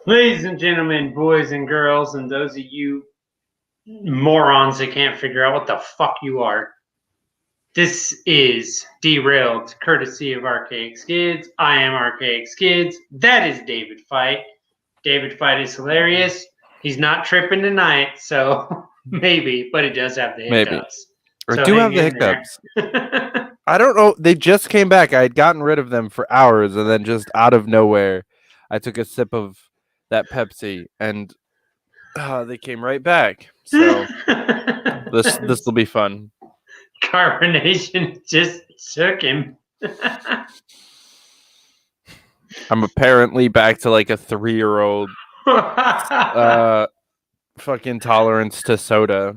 Ladies and gentlemen, boys and girls, and those of you morons that can't figure out what the fuck you are, this is Derailed, courtesy of Arcaicskidz. I am Arcaicskidz. That is David Fight. David Fight is hilarious. He's not tripping tonight, so maybe, but he does have the hiccups. I do have the hiccups. I don't know. They just came back. I had gotten rid of them for hours, and then just out of nowhere, I took a sip of that Pepsi, and they came right back. So this will be fun. Carbonation just took him. I'm apparently back to like a 3-year-old fucking tolerance to soda.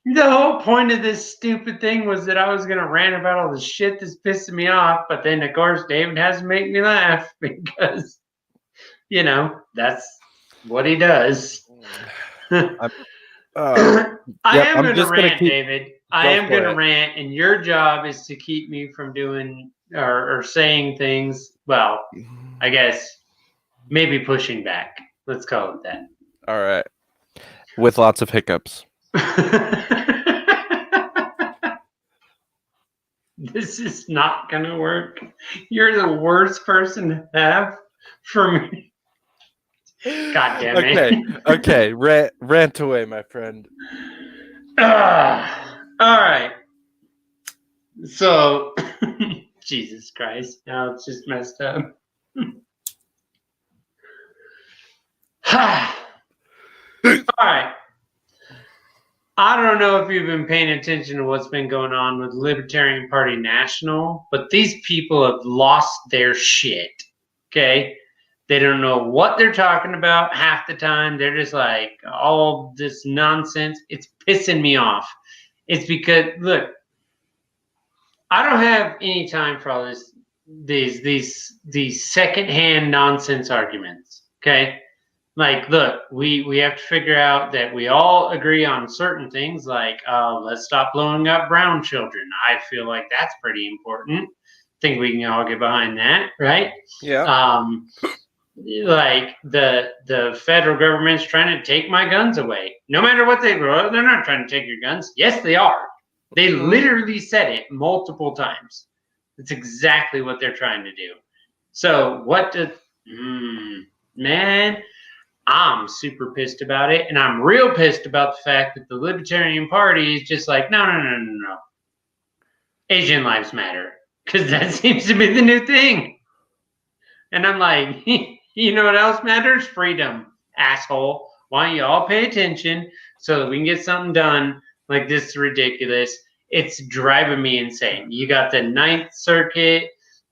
The whole point of this stupid thing was that I was going to rant about all the shit that's pissing me off, but then, of course, David has to make me laugh because, that's what he does. I am going to rant, David. I am going to rant, and your job is to keep me from doing or saying things, well, I guess, maybe pushing back. Let's call it that. All right. With lots of hiccups. This is not gonna work. You're the worst person to have for me. God damn it. Okay. Rant away, my friend. All right. So, Jesus Christ. Now it's just messed up. All right. I don't know if you've been paying attention to what's been going on with Libertarian Party National, but these people have lost their shit, okay? They don't know what they're talking about half the time. They're just like, all this nonsense. It's pissing me off. It's because, look, I don't have any time for all these secondhand nonsense arguments, okay? Like, look, we have to figure out that we all agree on certain things, like let's stop blowing up brown children. I feel like that's pretty important. I think we can all get behind that, right? Yeah. Like the federal government's trying to take my guns away. No matter what they're not trying to take your guns. Yes, they are. They literally said it multiple times. That's exactly what they're trying to do. So what does man? I'm super pissed about it, and I'm real pissed about the fact that the Libertarian Party is just like, no. Asian lives matter, because that seems to be the new thing. And I'm like, you know what else matters? Freedom, asshole. Why don't you all pay attention so that we can get something done? Like, this is ridiculous. It's driving me insane. You got the Ninth Circuit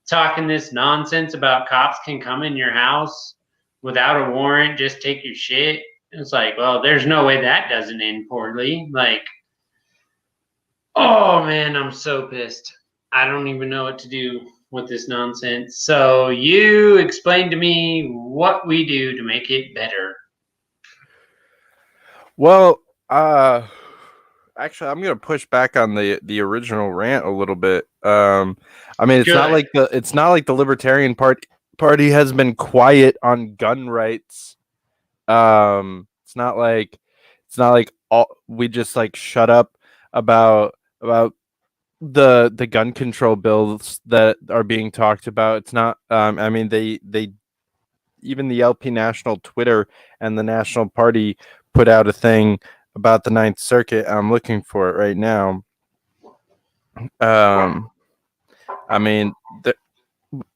talking this nonsense about cops can come in your house without a warrant, just take your shit. It's like, well, there's no way that doesn't end poorly. Like, oh man, I'm so pissed. I don't even know what to do with this nonsense. So you explain to me what we do to make it better. Well, actually, I'm gonna push back on the original rant a little bit. I mean, it's not like the Libertarian Party has been quiet on gun rights. It's not like we just like shut up about the gun control bills that are being talked about. It's not. I mean, they even the LP National Twitter and the National Party put out a thing about the Ninth Circuit. I'm looking for it right now. I mean,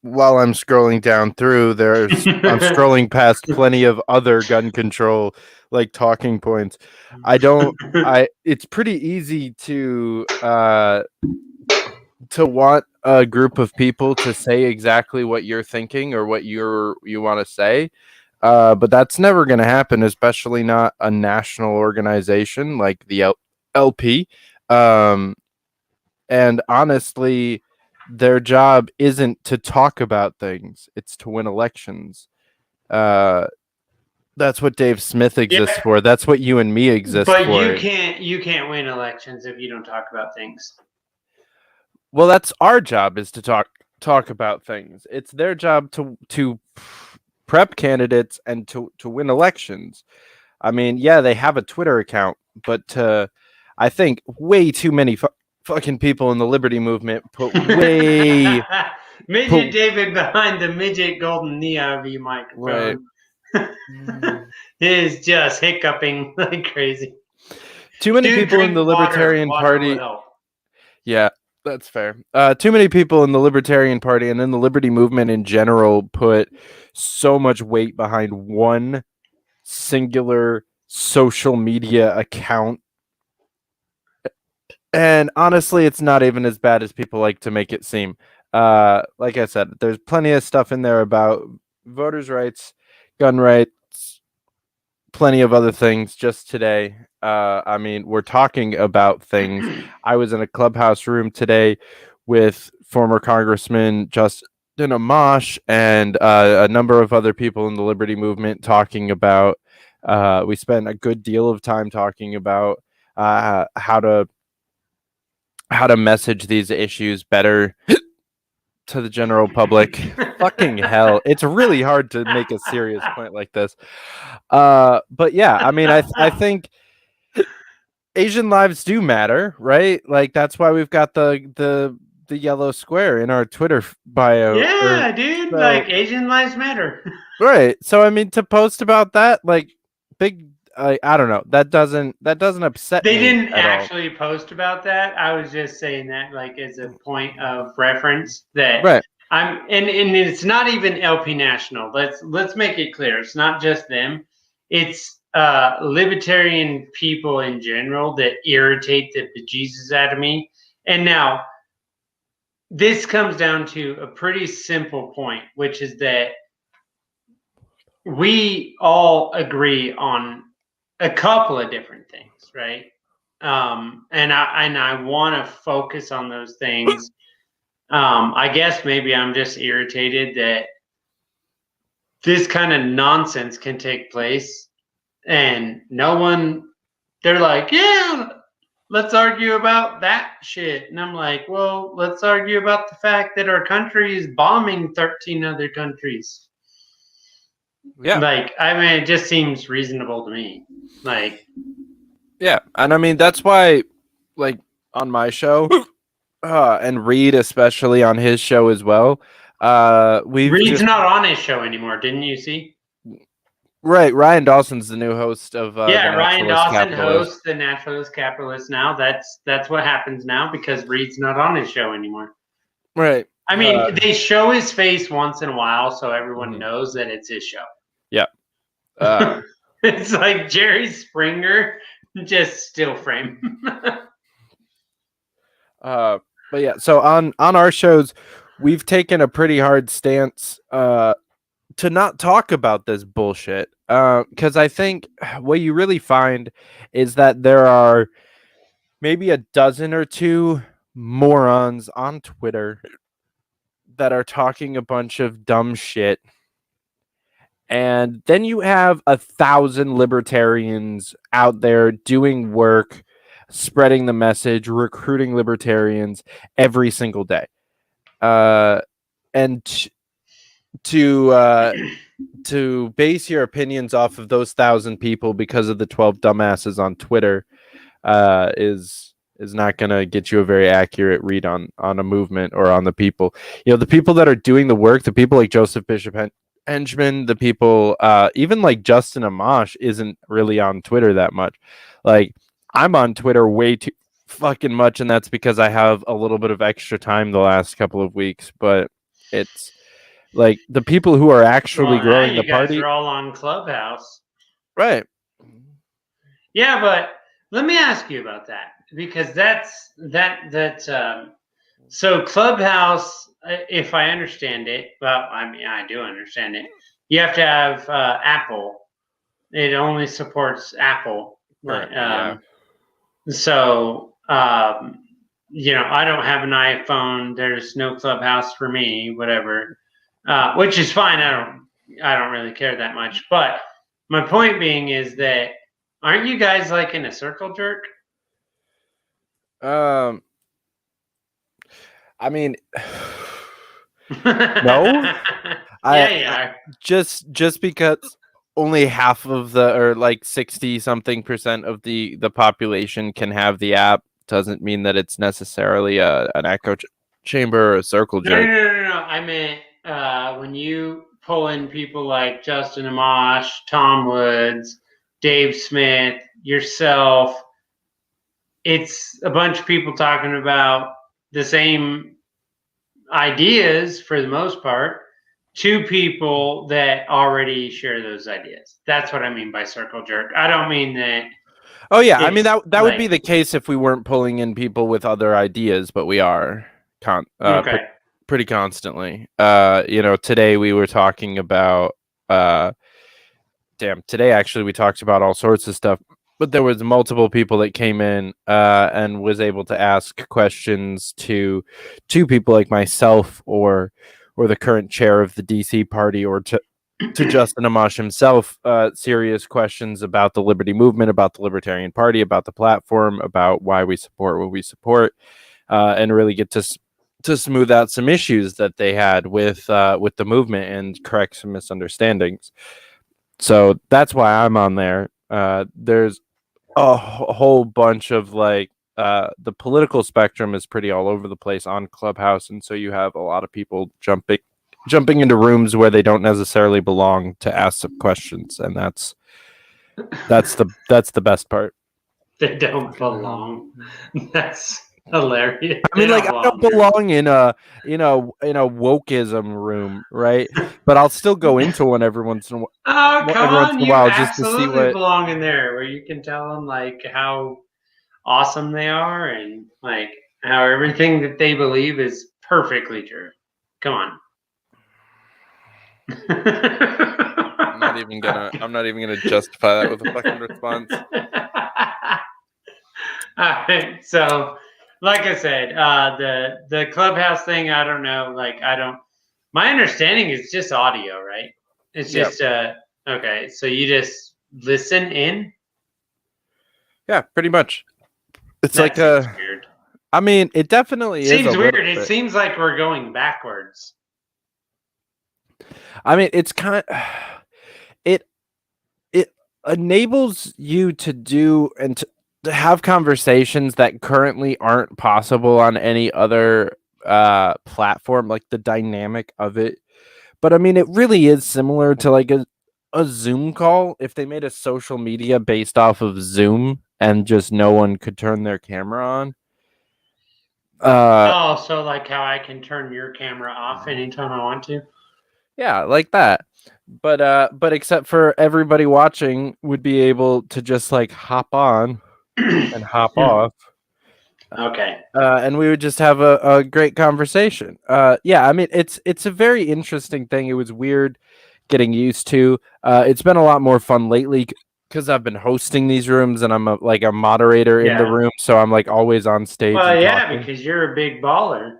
while I'm scrolling down through, I'm scrolling past plenty of other gun control like talking points. It's pretty easy to want a group of people to say exactly what you're thinking or what you want to say. But that's never going to happen, especially not a national organization like the LP. And honestly, their job isn't to talk about things; it's to win elections. That's what Dave Smith exists for. That's what you and me exist for. But you can't win elections if you don't talk about things. Well, that's our job, is to talk talk about things. It's their job to prep candidates and to win elections. I mean, yeah, they have a Twitter account, but I think way too many fucking people in the Liberty movement put Midget put, David behind the midget golden knee microphone. right. Is just hiccuping like crazy. Too many Dude, people in the Libertarian Party. Yeah, that's fair. Too many people in the Libertarian Party and in the Liberty movement in general put so much weight behind one singular social media account. And honestly, it's not even as bad as people like to make it seem. Like I said, there's plenty of stuff in there about voters' rights, gun rights, plenty of other things. Just today, I mean, we're talking about things. I was in a clubhouse room today with former Congressman Justin Amash and a number of other people in the Liberty movement talking about. We spent a good deal of time talking about how to message these issues better to the general public. Fucking hell, it's really hard to make a serious point like this. But yeah, I mean, I think Asian lives do matter, right? Like that's why we've got the yellow square in our Twitter bio. Yeah, dude, like Asian lives matter. Right. So I mean, to post about that, like big. I don't know. That doesn't upset me. They didn't at actually post about that. I was just saying that like as a point of reference that right. and it's not even LP National. Let's make it clear. It's not just them. It's libertarian people in general that irritate the bejesus out of me. And now this comes down to a pretty simple point, which is that we all agree on a couple of different things, right? And I want to focus on those things. I guess maybe I'm just irritated that this kind of nonsense can take place, and no one. They're like, yeah, let's argue about that shit, and I'm like, well, let's argue about the fact that our country is bombing 13 other countries. Yeah. Like, I mean, it just seems reasonable to me. Like, yeah. And I mean, that's why, like, on my show, and Reed, especially on his show as well, Reed's not on his show anymore, didn't you see? Right. Ryan Dawson's the new host of Ryan Dawson hosts the Naturalist Capitalist now. That's what happens now because Reed's not on his show anymore. Right. I mean, they show his face once in a while so everyone knows that it's his show. Yeah. It's like Jerry Springer, just still frame. But yeah, so on our shows, we've taken a pretty hard stance to not talk about this bullshit. Because I think what you really find is that there are maybe a dozen or two morons on Twitter that are talking a bunch of dumb shit. And then you have 1,000 libertarians out there doing work, spreading the message, recruiting libertarians every single day. And to base your opinions off of those 1,000 people because of the 12 dumbasses on Twitter is not going to get you a very accurate read on a movement or on the people. You know, the people that are doing the work, the people like Joseph Bishop Henchman, the people, even like Justin Amash isn't really on Twitter that much. Like, I'm on Twitter way too fucking much, and that's because I have a little bit of extra time the last couple of weeks. But it's like the people who are actually growing the party. You guys are all on Clubhouse, right? Yeah, but let me ask you about that because so Clubhouse, if I understand it, well, I mean, I do understand it. You have to have Apple. It only supports Apple. Yeah. So, you know, I don't have an iPhone. There's no Clubhouse for me, whatever, which is fine. I don't really care that much. But my point being is that aren't you guys like in a circle jerk? I mean, No, Yeah. Just because only half of the, or like 60 something percent of the population can have the app doesn't mean that it's necessarily an echo chamber or a circle jerk. No. I meant when you pull in people like Justin Amash, Tom Woods, Dave Smith, yourself, it's a bunch of people talking about the same ideas for the most part to people that already share those ideas. That's what I mean by circle jerk. I don't mean that. Oh yeah, I mean that would be the case if we weren't pulling in people with other ideas, but we are okay. pretty constantly. Today we were talking about today actually we talked about all sorts of stuff, but there was multiple people that came in and was able to ask questions to people like myself or the current chair of the DC party, or to Justin Amash himself, serious questions about the Liberty Movement, about the Libertarian Party, about the platform, about why we support what we support, and really get to smooth out some issues that they had with the movement and correct some misunderstandings. So that's why I'm on there. There's a whole bunch of the political spectrum is pretty all over the place on Clubhouse, and so you have a lot of people jumping into rooms where they don't necessarily belong to ask some questions, and that's the best part. They don't belong. That's hilarious. I mean, like, I don't belong in a wokeism room, right? But I'll still go into one every once in a while. Oh, come on! You just to see what belong in there, where you can tell them like how awesome they are, and like how everything that they believe is perfectly true. Come on. I'm not even gonna justify that with a fucking response. All right, so like I said, the Clubhouse thing, I don't know. My understanding is just audio, right? It's just okay. So you just listen in. Yeah, pretty much. It's that like weird. I mean, it definitely seems weird. It seems like we're going backwards. I mean, it's kind of it enables you to do and to have conversations that currently aren't possible on any other platform, like the dynamic of it. But I mean, it really is similar to like a Zoom call. If they made a social media based off of Zoom and just no one could turn their camera on. So like how I can turn your camera off anytime I want to. Yeah, like that. But except for everybody watching would be able to just like hop on and hop off. Okay. And we would just have a great conversation. Yeah, I mean it's a very interesting thing. It was weird getting used to. It's been a lot more fun lately because I've been hosting these rooms and I'm a moderator in the room, so I'm like always on stage. Well, yeah, because you're a big baller.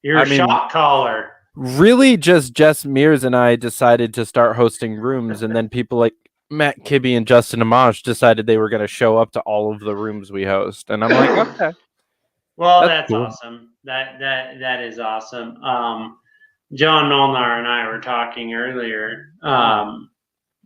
You're a shot caller. Really, just Jess Mears and I decided to start hosting rooms, and then people like Matt Kibbe and Justin Amash decided they were going to show up to all of the rooms we host, and I'm like, okay. Well, that's cool. Awesome. That is awesome. John Molnar and I were talking earlier on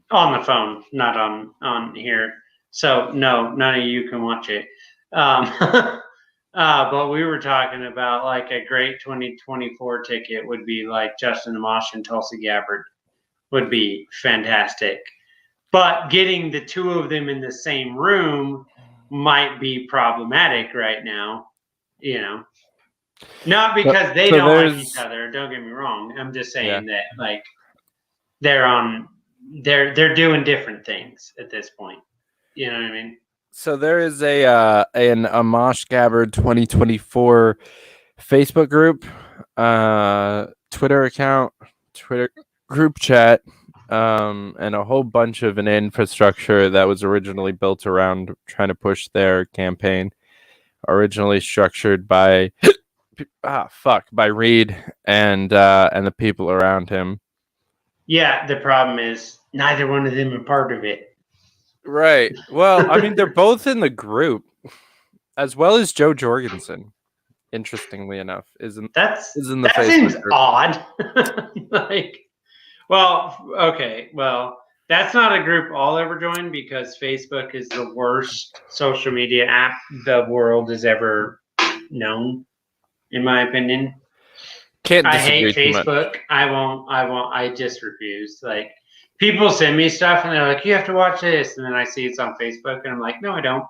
the phone, not on here. So no, none of you can watch it. But we were talking about like a great 2024 ticket would be like Justin Amash and Tulsi Gabbard would be fantastic. But getting the two of them in the same room might be problematic right now. You know, not because they don't like each other. Don't get me wrong. I'm just saying that like they're doing different things at this point. You know what I mean? So there is an Amash Gabbard 2024 Facebook group, Twitter account, Twitter group chat, and a whole bunch of an infrastructure that was originally built around trying to push their campaign. Originally structured by by Reed and the people around him. Yeah, the problem is neither one of them are part of it. Right. Well, I mean, they're both in the group, as well as Joe Jorgensen Interestingly enough, isn't that the Facebook seems group. odd. Like, well, okay, well, that's not a group I'll ever join because Facebook is the worst social media app the world has ever known, in my opinion. Can't I disagree hate too much. Facebook. I just refuse. Like, people send me stuff and they're like, you have to watch this. And then I see it's on Facebook and I'm like, no, I don't.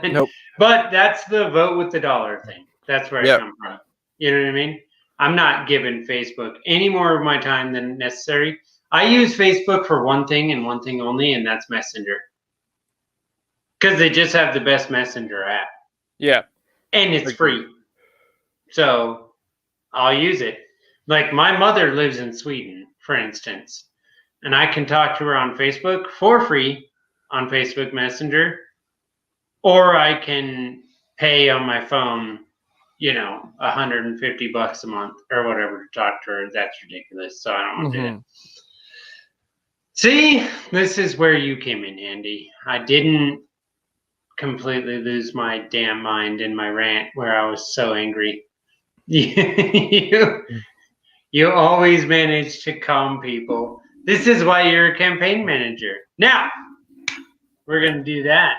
Nope. But that's the vote with the dollar thing. That's where I come from. You know what I mean? I'm not giving Facebook any more of my time than necessary. I use Facebook for one thing and one thing only, and that's Messenger. Because they just have the best Messenger app. Yeah. And it's free. So I'll use it. Like, my mother lives in Sweden, for instance, and I can talk to her on Facebook for free on Facebook Messenger, or I can pay on my phone, $150 a month or whatever to talk to her. That's ridiculous. So I don't want to do that. See, this is where you came in handy. I didn't completely lose my damn mind in my rant where I was so angry. You always manage to calm people. This is why you're a campaign manager. Now, we're going to do that.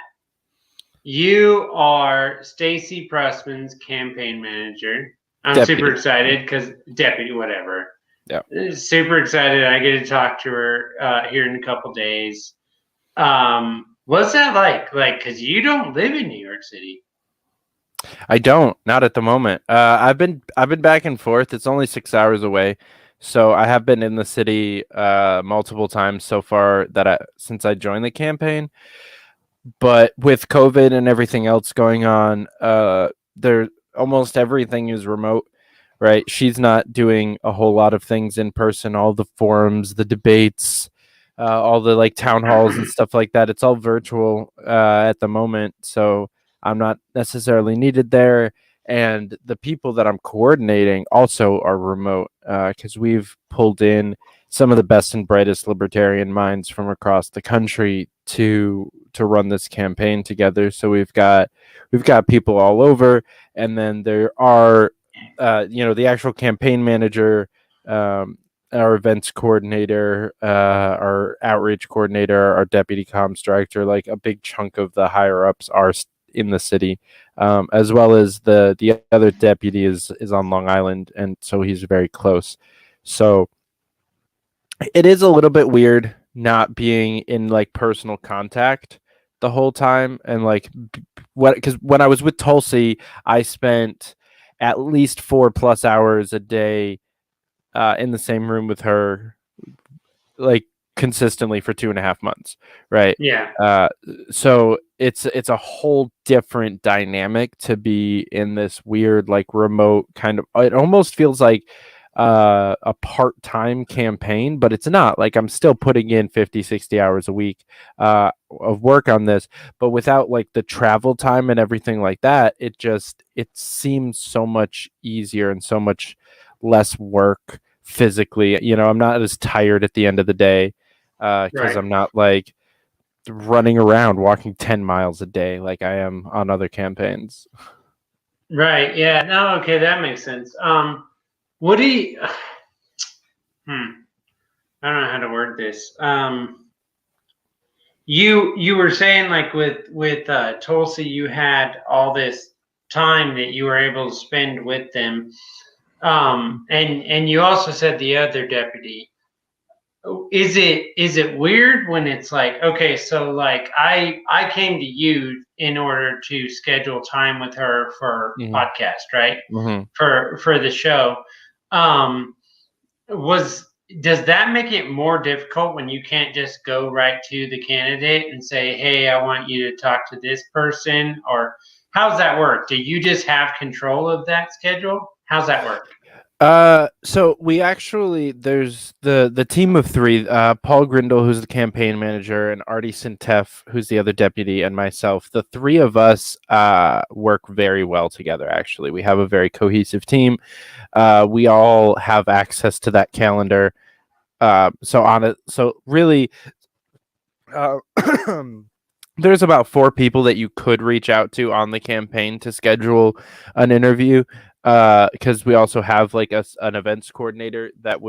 You are Stacy Pressman's campaign manager. I'm Deputy. super excited because deputy, whatever. Yeah. Super excited. I get to talk to her here in a couple days. What's that like? Like, because you don't live in New York City. I don't, not at the moment. I've been back and forth. It's only 6 hours away, so I have been in the city multiple times so far since I joined the campaign. But with COVID and everything else going on, almost everything is remote, right? She's not doing a whole lot of things in person. All the forums, the debates, all the like town halls and stuff like that. It's all virtual at the moment, so I'm not necessarily needed there. And the people that I'm coordinating also are remote because we've pulled in some of the best and brightest libertarian minds from across the country to run this campaign together. So we've got people all over, and then there are the actual campaign manager, our events coordinator, our outreach coordinator, our deputy comms director. Like, a big chunk of the higher ups are in the city, as well as the other deputy is on Long Island, and so he's very close. So it is a little bit weird not being in like personal contact the whole time. And like, because when I was with Tulsi, I spent at least 4+ hours a day in the same room with her, like consistently for 2.5 months, right? Yeah. So it's a whole different dynamic to be in this weird like remote kind of. It almost feels like a part-time campaign, but it's not. Like, I'm still putting in 50-60 hours a week of work on this, but without like the travel time and everything like that, it seems so much easier and so much less work physically. I'm not as tired at the end of the day because I'm not like running around walking 10 miles a day like I am on other campaigns. Right. Yeah. No. Okay. That makes sense. What do you? I don't know how to word this. You were saying like with Tulsi, you had all this time that you were able to spend with them, and you also said the other deputy. Is it weird when it's like, okay, so like I came to you in order to schedule time with her for podcast, right? For the show. Does that make it more difficult when you can't just go right to the candidate and say, hey, I want you to talk to this person? Or how's that work? Do you just have control of that schedule? How's that work? So we actually, there's the team of three, Paul Grindle, who's the campaign manager, and Artie Sintef, who's the other deputy, and myself. The three of us work very well together. Actually, we have a very cohesive team. We all have access to that calendar. So really, there's about 4 people that you could reach out to on the campaign to schedule an interview. Because we also have like an events coordinator that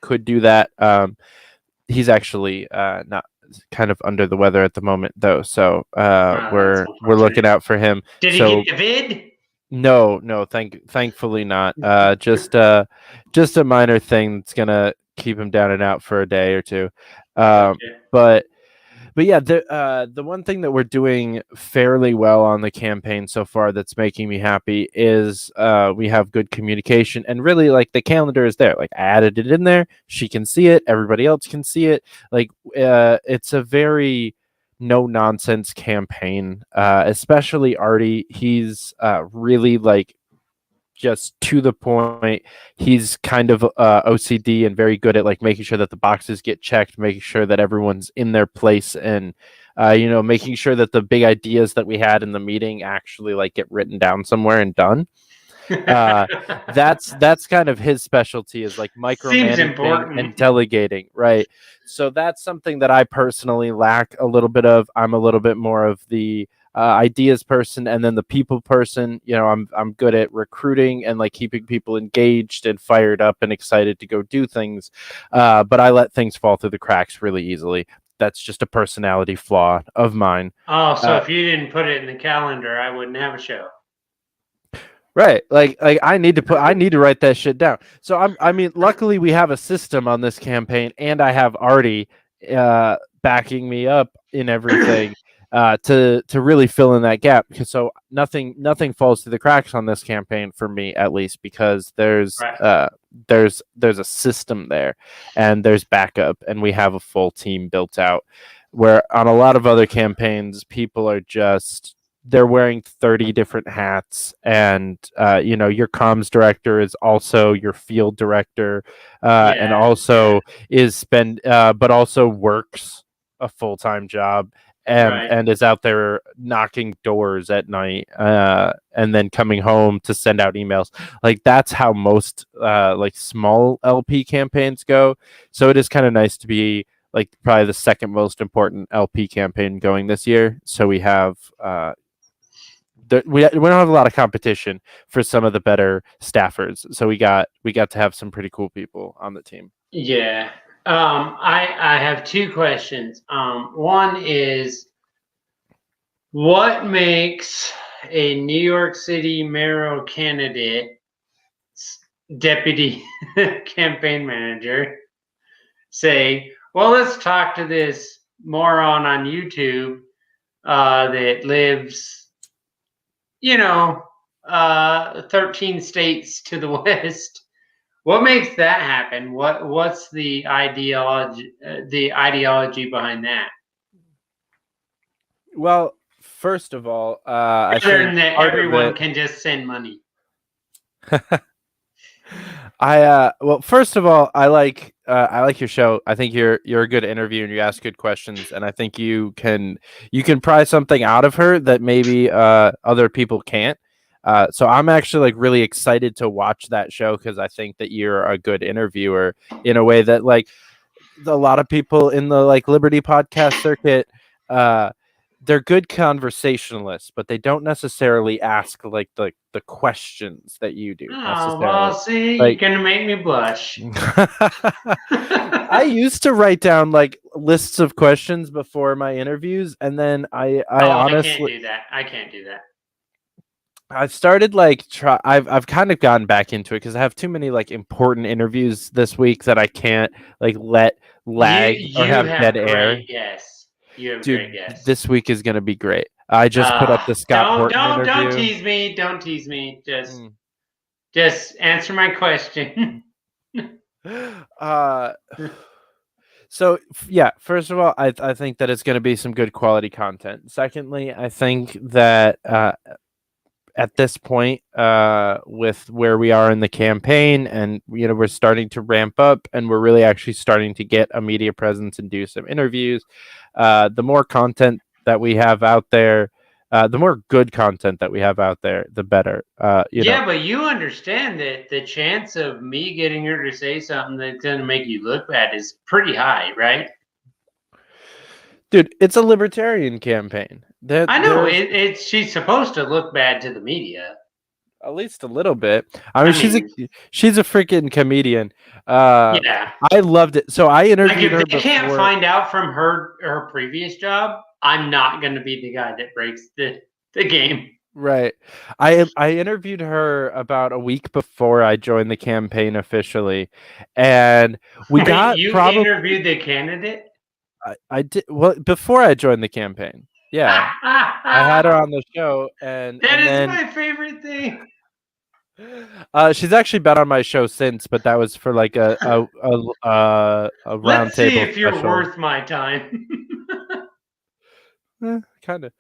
could do that. He's actually not kind of under the weather at the moment though, so we're looking out for him. Did he get the vid? No, thankfully not. Just a minor thing that's gonna keep him down and out for a day or two. But yeah, the one thing that we're doing fairly well on the campaign so far that's making me happy is we have good communication, and really like the calendar is there. Like I added it in there, she can see it, everybody else can see it. Like it's a very no nonsense campaign, especially Artie. He's really like just to the point. He's kind of OCD and very good at like making sure that the boxes get checked, making sure that everyone's in their place, and making sure that the big ideas that we had in the meeting actually like get written down somewhere and done. That's kind of his specialty, is like micromanaging and delegating, right? So that's something that I personally lack a little bit of. I'm a little bit more of the ideas person, and then the people person. I'm good at recruiting and like keeping people engaged and fired up and excited to go do things, but I let things fall through the cracks really easily. That's just a personality flaw of mine. Oh, so if you didn't put it in the calendar, I wouldn't have a show. Right. Like I need to write that shit down. So I mean, luckily we have a system on this campaign, and I have Artie backing me up in everything to really fill in that gap. So nothing falls through the cracks on this campaign for me, at least, because there's a system there, and there's backup, and we have a full team built out. Where on a lot of other campaigns, people are just they're wearing 30 different hats, and your comms director is also your field director, and also but also works a full-time job, and is out there knocking doors at night, and then coming home to send out emails. Like that's how most like small LP campaigns go. So it is kind of nice to be like probably the second most important LP campaign going this year. So we have we don't have a lot of competition for some of the better staffers, so we got to have some pretty cool people on the team. Yeah. I have 2 questions. One is, what makes a New York City mayoral candidate deputy campaign manager say, well, let's talk to this moron on YouTube that lives 13 states to the west. What makes that happen? What's the ideology behind that? Well, first of all, I think that everyone can just send money. Well, first of all, I like your show. I think you're a good interviewer, and you ask good questions, and I think you can pry something out of her that maybe other people can't. So I'm actually like really excited to watch that show, because I think that you're a good interviewer in a way that like a lot of people in the like Liberty podcast circuit, they're good conversationalists, but they don't necessarily ask like the questions that you do. Oh, well, see, like, you're gonna make me blush. I used to write down like lists of questions before my interviews, and then I honestly I can't do that. I've started like I've kind of gotten back into it because I have too many like important interviews this week that I can't like let lag or have dead air. Yes. Dude, this week is gonna be great. I just put up the Scott Horton interview. Don't tease me. Don't tease me. Just answer my question. So yeah, first of all, I think that it's gonna be some good quality content. Secondly, I think that at this point, with where we are in the campaign, and we're starting to ramp up, and we're really actually starting to get a media presence and do some interviews. The more content that we have out there, the more good content that we have out there, the better. But you understand that the chance of me getting her to say something that's going to make you look bad is pretty high, right? Dude, it's a libertarian campaign. I know she's supposed to look bad to the media. At least a little bit. I mean, she's a freaking comedian. Yeah, I loved it. So I interviewed her before. If they can't find out from her previous job, I'm not going to be the guy that breaks the game. Right. I interviewed her about a week before I joined the campaign officially, and we got interviewed the candidate. I did before I joined the campaign. Yeah, I had her on the show, and that is then, my favorite thing. She's actually been on my show since, but that was for like a round Let's see table if you're special. worth my time. Kind of.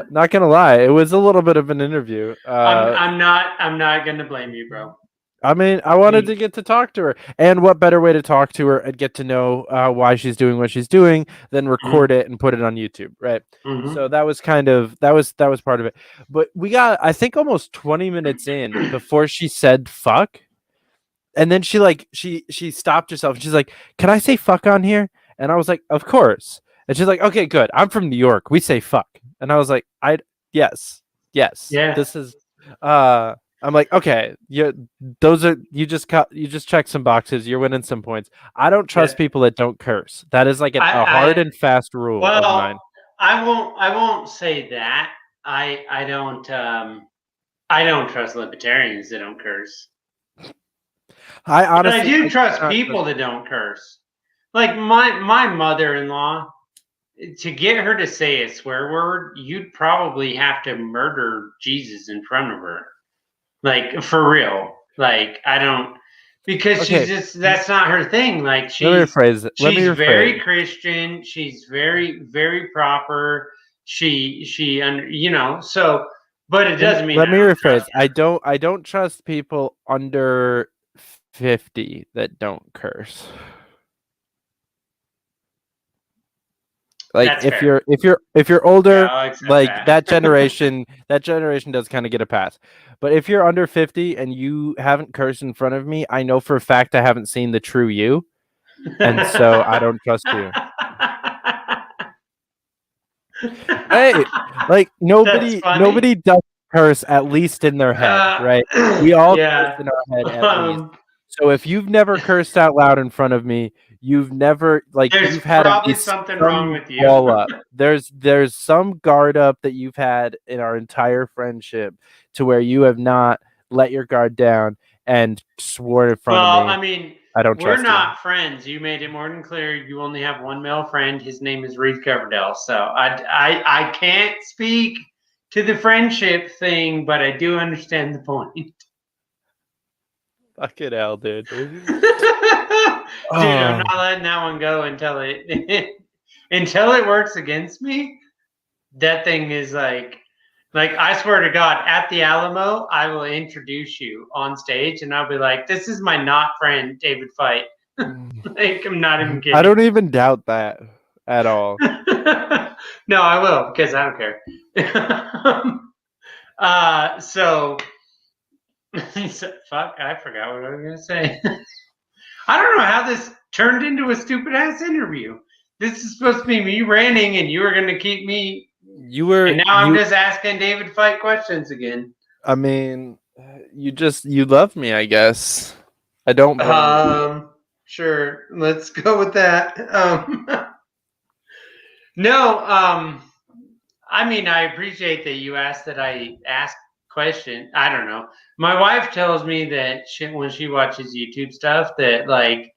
Not gonna lie, it was a little bit of an interview. I'm not gonna blame you, bro. I mean, I wanted to get to talk to her, and what better way to talk to her and get to know why she's doing what she's doing than record it and put it on YouTube, right? So that was kind of that was part of it. But we got, I think, almost 20 minutes in before she said fuck, and then she stopped herself and she's like, "Can I say fuck on here?" And I was like, "Of course." And she's like, "Okay, good. I'm from New York. We say fuck." And I was like, yes. Yeah. This is I'm like, okay, you just check some boxes. You're winning some points. I don't trust people that don't curse. That is like a hard and fast rule of mine. I won't say that. I don't trust libertarians that don't curse. I honestly, but I do trust people that don't curse. Like my mother-in-law, to get her to say a swear word, you'd probably have to murder Jesus in front of her. Like, for real. Like, I don't, because she's just, that's not her thing. Like, she's very Christian. She's very, very proper. She, so, but it doesn't mean. Let me rephrase. I don't trust people under 50 that don't curse. Like, if you're older, like that generation does kind of get a pass. But if you're under 50 and you haven't cursed in front of me, I know for a fact I haven't seen the true you, and so I don't trust you. Hey, like nobody does curse, at least in their head, right? We all curse in our head at least. So if you've never cursed out loud in front of me, you've never, like, you've had probably something wrong with you. Up. There's some guard up that you've had in our entire friendship to where you have not let your guard down and swore in front of me. I mean, I don't trust you. We're not friends. You made it more than clear. You only have one male friend. His name is Reed Coverdale. So I can't speak to the friendship thing, but I do understand the point. Fucking hell, dude. Dude, I'm not letting that one go until it works against me. That thing is like I swear to God, at the Alamo, I will introduce you on stage, and I'll be like, "This is my not friend, David Fight." Like, I'm not even kidding. I don't even doubt that at all. No, I will, because I don't care. So fuck, I forgot what I was gonna say. I don't know how this turned into a stupid ass interview. This is supposed to be me ranting, and you were gonna keep me. And now I'm just asking David Fight questions again. I mean, you love me, I guess. I don't blame you. Sure, let's go with that. No, I mean, I appreciate that you asked that I ask question. I don't know. My wife tells me that when she watches YouTube stuff, that like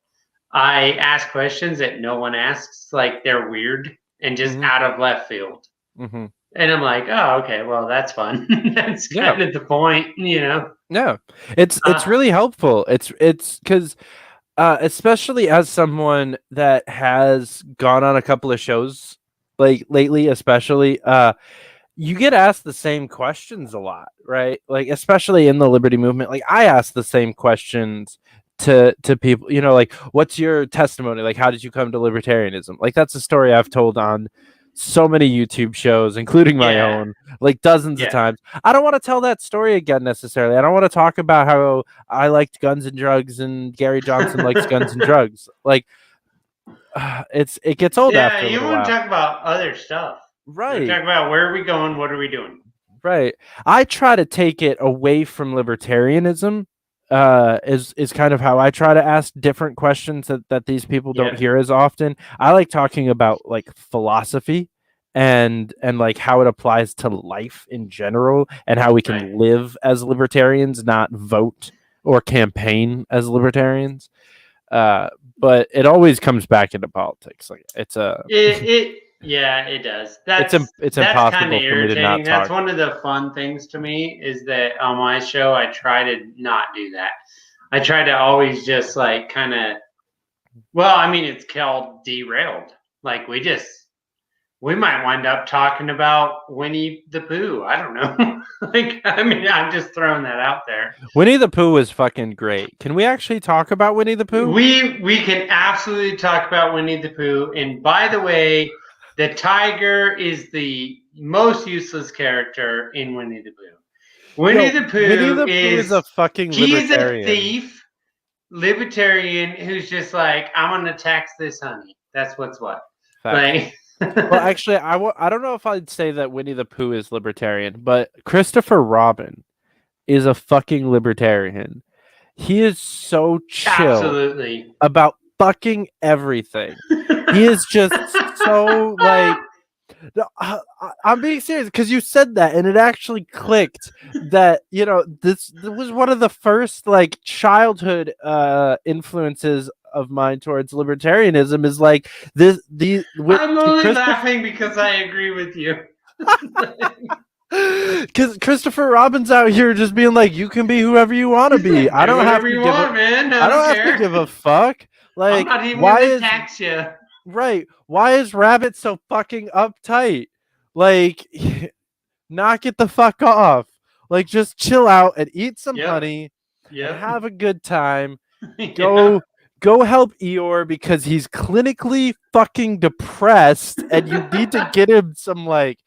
I ask questions that no one asks, like they're weird and just out of left field. Mm-hmm. And I'm like, oh, okay, well, that's fun. That's kind of the point, Yeah, it's really helpful. It's because especially as someone that has gone on a couple of shows like lately, especially you get asked the same questions a lot, right? Like, especially in the liberty movement, like I ask the same questions to people, like, what's your testimony? Like, how did you come to libertarianism? Like, that's a story I've told on so many YouTube shows, including my own, like dozens of times. I don't want to tell that story again necessarily. I don't want to talk about how I liked guns and drugs and Gary Johnson likes guns and drugs. Like, it gets old after a you little want while. to talk about other stuff. Right. Talk about where are we going, what are we doing? Right. I try to take it away from libertarianism. Is kind of how I try to ask different questions that these people don't hear as often. I like talking about like philosophy and like how it applies to life in general and how we can live as libertarians, not vote or campaign as libertarians. But it always comes back into politics. Like it's a it does. That's impossible kind of for me to not irritating. That's talk. one of the fun things to me is that on my show I try to not do that. I try to always just like kind of, well, I mean, it's called derailed. Like we might wind up talking about Winnie the Pooh. I don't know. Like, I mean, I'm just throwing that out there. Winnie the Pooh was fucking great. Can we actually talk about Winnie the Pooh? We can absolutely talk about Winnie the Pooh. And by the way, the tiger is the most useless character in Winnie the Pooh. Winnie the Pooh is a fucking libertarian. He's a thief, libertarian who's just like, I'm gonna tax this honey. That's what's what. Like, well, actually, I don't know if I'd say that Winnie the Pooh is libertarian, but Christopher Robin is a fucking libertarian. He is so chill about fucking everything. He is just so like. I'm being serious because you said that and it actually clicked that this was one of the first like childhood influences of mine towards libertarianism is like I'm only laughing because I agree with you. Because Christopher Robin's out here just being like, you can be whoever you want to be. I don't have to give man. I don't have to give a fuck. Like, I'm not even gonna tax you. Right. Why is Rabbit so fucking uptight? Like, knock it the fuck off. Like, just chill out and eat some honey and have a good time. Go help Eeyore because he's clinically fucking depressed and you need to get him some, like,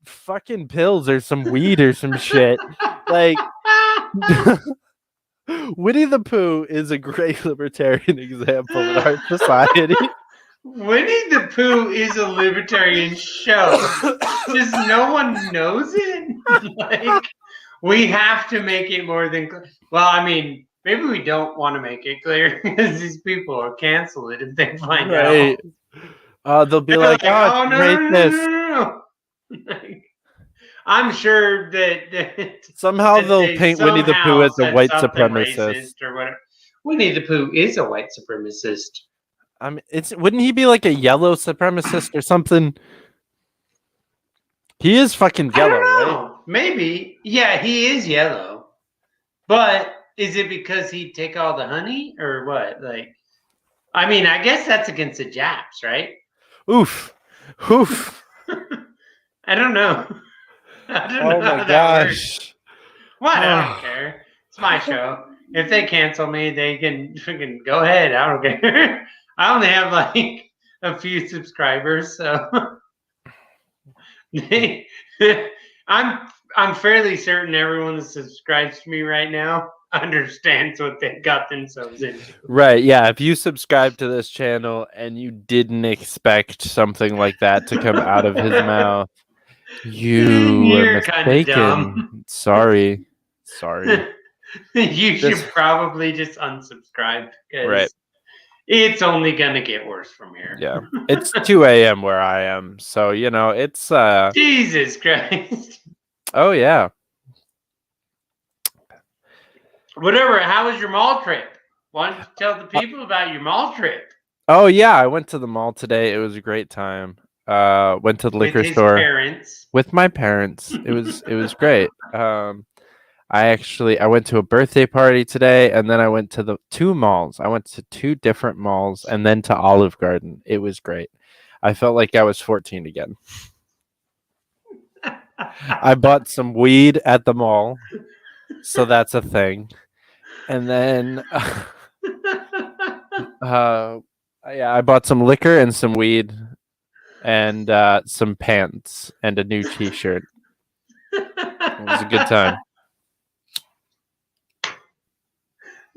fucking pills or some weed or some shit. Like, Winnie the Pooh is a great libertarian example in our society. Winnie the Pooh is a libertarian show. Just no one knows it. Like, we have to make it more than clear. Well, I mean, maybe we don't want to make it clear because these people will cancel it if they find out. They'll be like, "Oh, no. Like, I'm sure that somehow they'll paint Winnie the Pooh as a white supremacist or whatever. Winnie the Pooh is a white supremacist. I mean, wouldn't he be like a yellow supremacist or something? He is fucking yellow, right? Maybe. Yeah, he is yellow. But is it because he'd take all the honey or what? Like, I mean, I guess that's against the Japs, right? Oof. I don't know. I don't know how that works. What? I don't care. It's my show. If they cancel me, they can freaking go ahead. I don't care. I only have like a few subscribers, so I'm fairly certain everyone that subscribes to me right now understands what they got themselves into. Right, yeah. If you subscribe to this channel and you didn't expect something like that to come out of his mouth, you're mistaken. Sorry. You should probably just unsubscribe because it's only gonna get worse from here. Yeah, it's 2 a.m. where I am, so it's Jesus Christ. Oh yeah. Whatever. How was your mall trip? Why don't you tell the people about your mall trip? Oh yeah, I went to the mall today. It was a great time. Went to the liquor store with my parents. It was great. I went to a birthday party today, and then I went to the 2 malls. I went to 2 different malls, and then to Olive Garden. It was great. I felt like I was 14 again. I bought some weed at the mall, so that's a thing. And then, I bought some liquor and some weed, and some pants and a new T-shirt. It was a good time.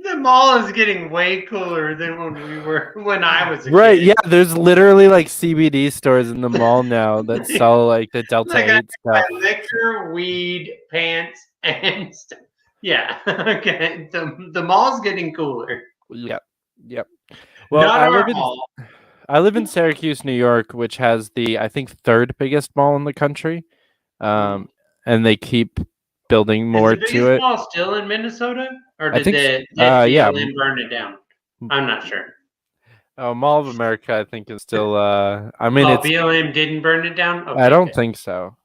The mall is getting way cooler than when I was a Right, kid. yeah, there's literally like CBD stores in the mall now that sell like the Delta Like I 8 stuff. buy liquor, weed, pants, and stuff. Yeah. Okay. The mall's getting cooler. Yep. Well, Not our mall. I live in Syracuse, New York, which has the I think third biggest mall in the country. And they keep building Is more the to biggest it. mall still in Minnesota, or I did think did yeah. BLM burn it down? I'm not sure. Mall of America I think is still I mean Oh, it's BLM didn't burn it down. I Okay, don't think so.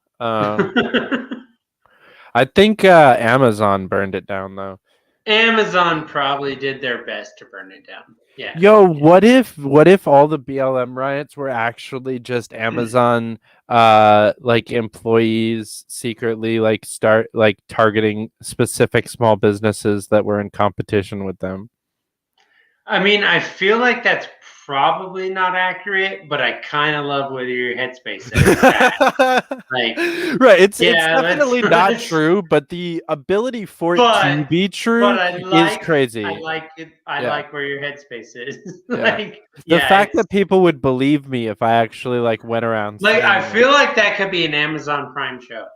I think Amazon burned it down though. Amazon probably did their best to burn it down. Yeah. Yo, what if all the BLM riots were actually just Amazon like employees secretly like start like targeting specific small businesses that were in competition with them? I mean, I feel like that's probably not accurate, but I kind of love where your headspace says that. Like, right, it's yeah, definitely not true, but the ability for it to be true but I is like crazy. it. I like where your headspace is. The fact that people would believe me if I actually like went around like saying I feel like that could be an Amazon Prime show.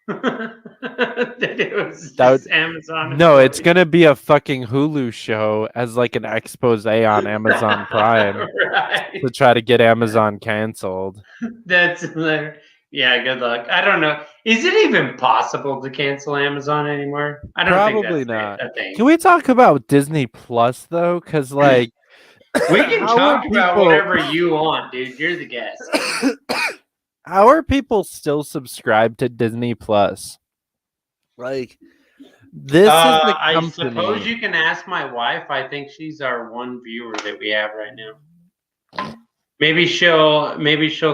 That it was just Amazon. No, it's gonna be a fucking Hulu show as like an expose on Amazon Prime right. to try to get Amazon canceled. That's yeah. Good luck. I don't know. Is it even possible to cancel Amazon anymore? I don't Probably think that's not. a thing. Can we talk about Disney Plus though? Because like we can talk about whatever you want, dude. You're the guest. How are people still subscribed to Disney Plus? Like this is the company. I suppose you can ask my wife. I think she's our one viewer that we have right now. Maybe she'll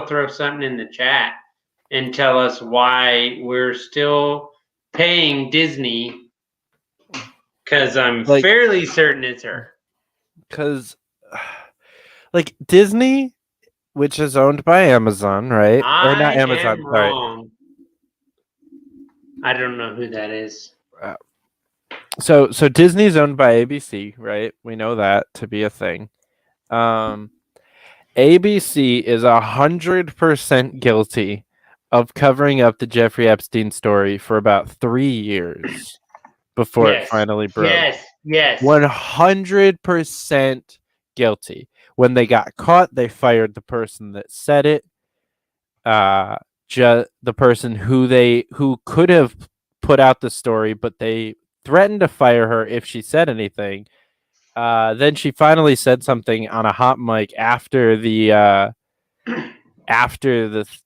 throw something in the chat and tell us why we're still paying Disney. Because I'm fairly certain it's her. Because like Disney, which is owned by Amazon, right? Or not Amazon, sorry. Wrong. I don't know who that is. So Disney's owned by ABC, right? We know that to be a thing. ABC is 100% guilty of covering up the Jeffrey Epstein story for about 3 years before it finally broke. Yes. 100% guilty. When they got caught, they fired the person that said it. The person who could have put out the story, but they threatened to fire her if she said anything. Then she finally said something on a hot mic after the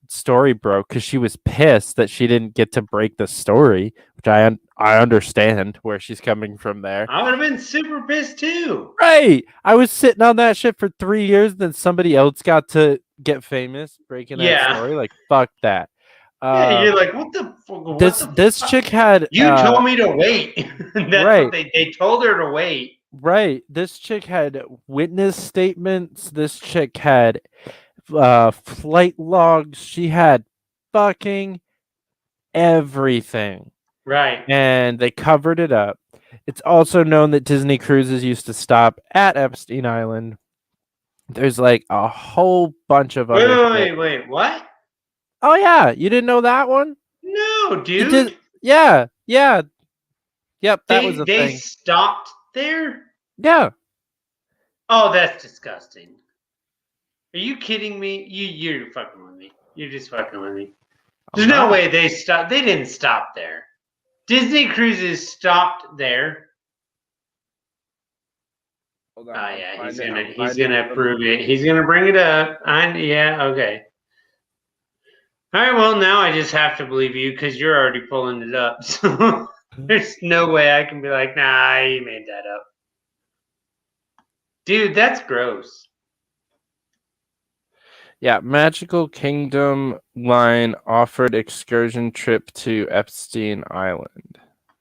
story broke because she was pissed that she didn't get to break the story, which I understand where she's coming from there. I would have been super pissed too. Right. I was sitting on that shit for 3 years, then somebody else got to get famous breaking that story. Like, fuck that. You're like, what the fuck? This chick had. You told me to wait. That's right. What they told her to wait. Right. This chick had witness statements. This chick had flight logs. She had fucking everything. Right. And they covered it up. It's also known that Disney cruises used to stop at Epstein Island. There's like a whole bunch of other. Wait. What? Oh yeah, you didn't know that one? No, dude. Yeah. Yep, that was a thing. They stopped there? Yeah. Oh, that's disgusting. Are you kidding me? You're fucking with me. You're just fucking with me. There's no way they stopped. They didn't stop there. Disney Cruises stopped there. Hold on, yeah, he's gonna prove it. He's gonna bring it up. Okay. All right, well, now I just have to believe you because you're already pulling it up. So there's no way I can be like, nah, you made that up. Dude, that's gross. Yeah, Magical Kingdom line offered excursion trip to Epstein Island.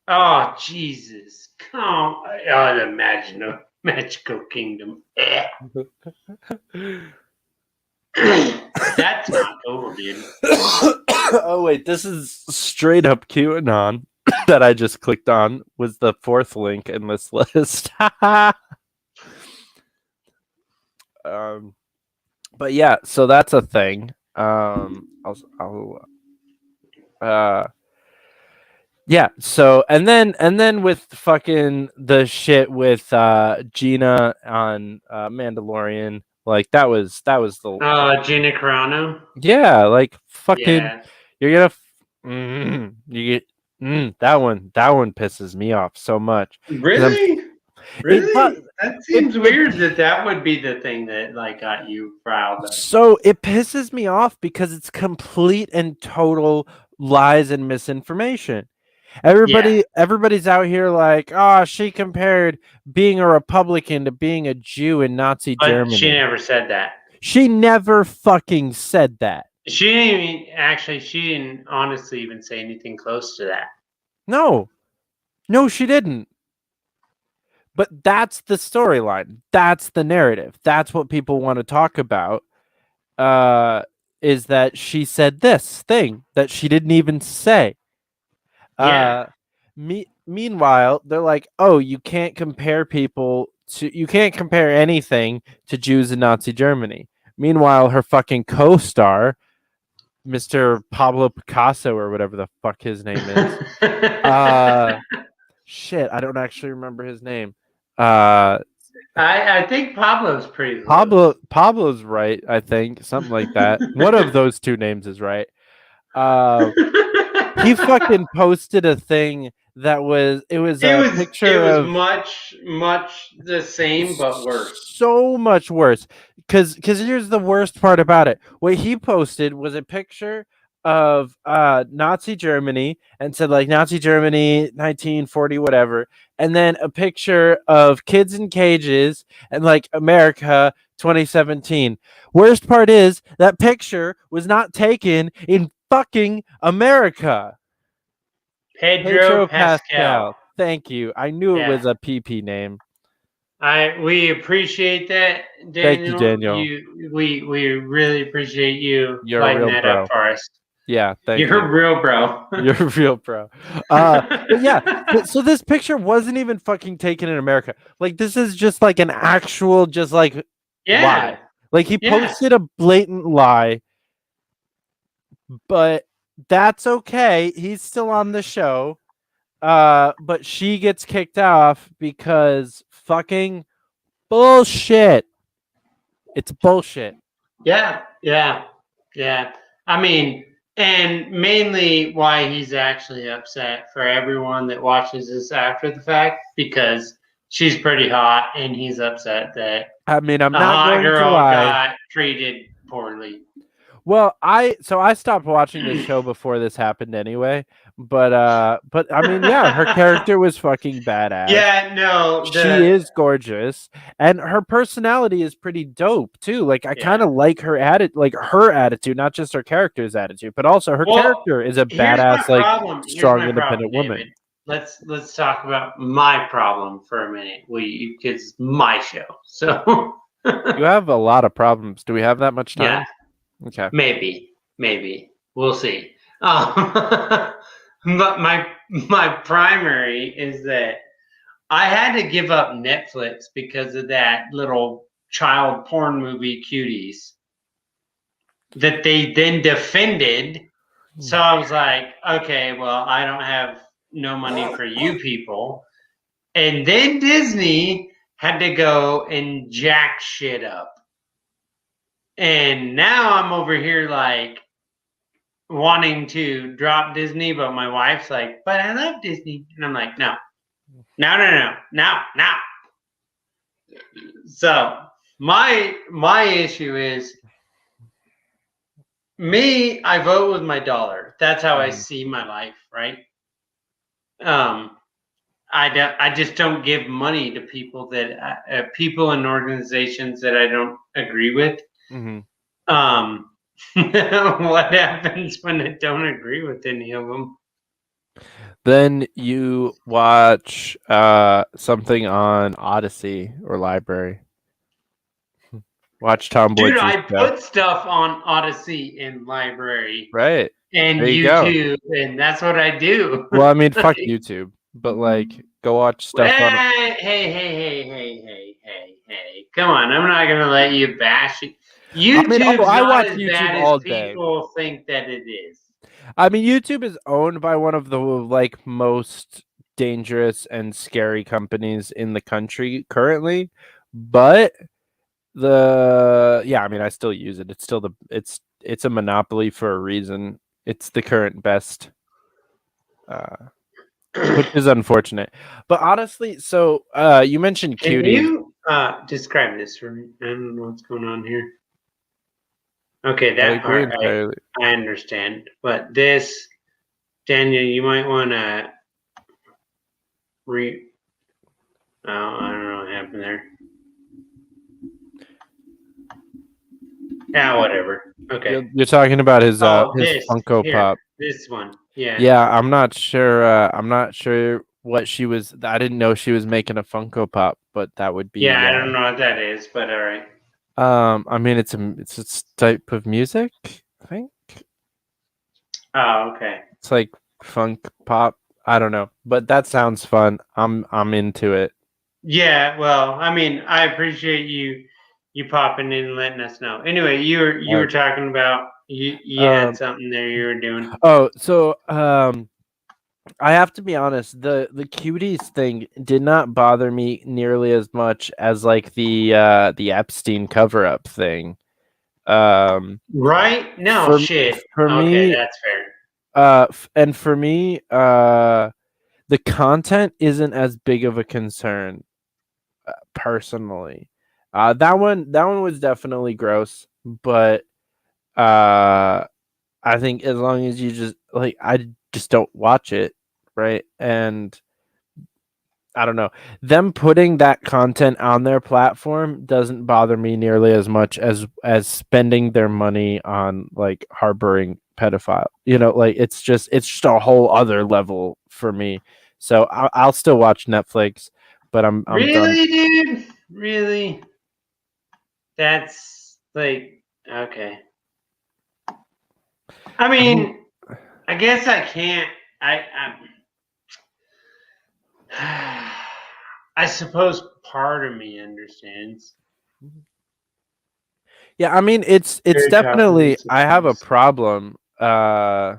Oh, Jesus. Oh, the Magical Kingdom. That's not cool, dude. Oh, wait, this is straight up QAnon. that I just clicked on was the fourth link in this list. But yeah, so that's a thing. Yeah, so and then with fucking the shit with Gina on Mandalorian, like that was the Gina Carano. yeah, like fucking Yeah. you're gonna you get that one pisses me off so much. Really? It Really? That seems weird that would be the thing that like got you riled up. So it pisses me off because it's complete and total lies and misinformation. Everybody's out here like, oh, she compared being a Republican to being a Jew in Nazi But she Germany. never said that. She never fucking said that. She didn't honestly even say anything close to that. No, she didn't. But that's the storyline. That's the narrative. That's what people want to talk about. Is that she said this thing that she didn't even say. Yeah. Meanwhile, they're like, oh, you can't compare anything to Jews in Nazi Germany. Meanwhile, her fucking co-star, Mr. Pablo Picasso or whatever the fuck his name is. Shit, I don't actually remember his name. I think Pablo's pretty low. Pablo's right, I think. Something like that. One of those two names is right. He fucking posted a thing that was a picture of much the same but worse. So much worse. Cause here's the worst part about it. What he posted was a picture of Nazi Germany and said like Nazi Germany 1940 whatever, and then a picture of kids in cages and like America 2017. Worst part is that picture was not taken in fucking America. Pedro Pascal. Thank you. I knew it was a PP name. We appreciate that, Daniel. Thank you, Daniel. We really appreciate you lighting that up for us. Yeah, thank you. You're a real bro. You're a real bro. But yeah, so this picture wasn't even fucking taken in America. Like this is just like an actual, just like lie. Like he posted a blatant lie, but that's okay. He's still on the show. But she gets kicked off because fucking bullshit. It's bullshit. Yeah. I mean, and mainly why he's actually upset for everyone that watches this after the fact, because she's pretty hot and he's upset that I'm not going to lie. Got treated poorly. Well, I stopped watching the show before this happened anyway. But I mean, yeah, her character was fucking badass. Yeah, no, she is gorgeous, and her personality is pretty dope too. Like I kind of like her attitude, not just her character's attitude, but also her character is a badass, like strong, independent woman. Let's talk about my problem for a minute. It's my show, so you have a lot of problems. Do we have that much time? Yeah. Okay. Maybe we'll see. But my primary is that I had to give up Netflix because of that little child porn movie Cuties that they then defended. So I was like, okay, well, I don't have no money for you people. And then Disney had to go and jack shit up. And now I'm over here like wanting to drop Disney, but my wife's like, but I love Disney. And I'm like, no. So my issue is me, I vote with my dollar. That's how I see my life, right? I just don't give money to people that people and organizations that I don't agree with. Mm-hmm. What happens when I don't agree with any of them? Then you watch something on Odyssey or Library. Watch Tom Boyd's Dude, I put stuff on Odyssey in Library. Right. and YouTube, and that's what I do. Well, I mean, fuck YouTube, but like, go watch stuff on. Hey! Come on, I'm not gonna let you bash it. YouTube's I watch not as YouTube bad all as day. people think that it is. I mean, YouTube is owned by one of the like most dangerous and scary companies in the country currently, but I mean, I still use it. It's still it's a monopoly for a reason. It's the current best, which is unfortunate. But honestly, so you mentioned Can cuties. you describe this for me? I don't know what's going on here. Okay, that part I understand, but this, Daniel, you might want to Oh, I don't know what happened there. Yeah, whatever. Okay. You're talking about his Funko Pop. This one. Yeah. Yeah, I'm not sure. I'm not sure what she was. I didn't know she was making a Funko Pop, but that would be. Yeah, I don't know what that is, but all right. I mean, it's a type of music, I think. Oh, okay. It's like funk pop. I don't know, but that sounds fun. I'm into it. Yeah, well, I mean, I appreciate you popping in and letting us know. Anyway, you were talking about you had something there you were doing. Oh, so I have to be honest, the cuties thing did not bother me nearly as much as like the Epstein cover up thing. Right? No shit. For me, that's fair. And for me, the content isn't as big of a concern, personally. That one was definitely gross, but I think as long as you just like, I just don't watch it, right? And I don't know. Them putting that content on their platform doesn't bother me nearly as much as spending their money on like harboring pedophile. Like it's just a whole other level for me. So I'll still watch Netflix, but I'm really done. Dude? Really? That's like okay. I mean, I guess I can't. I suppose part of me understands. Yeah, I mean it's definitely, I have a problem. I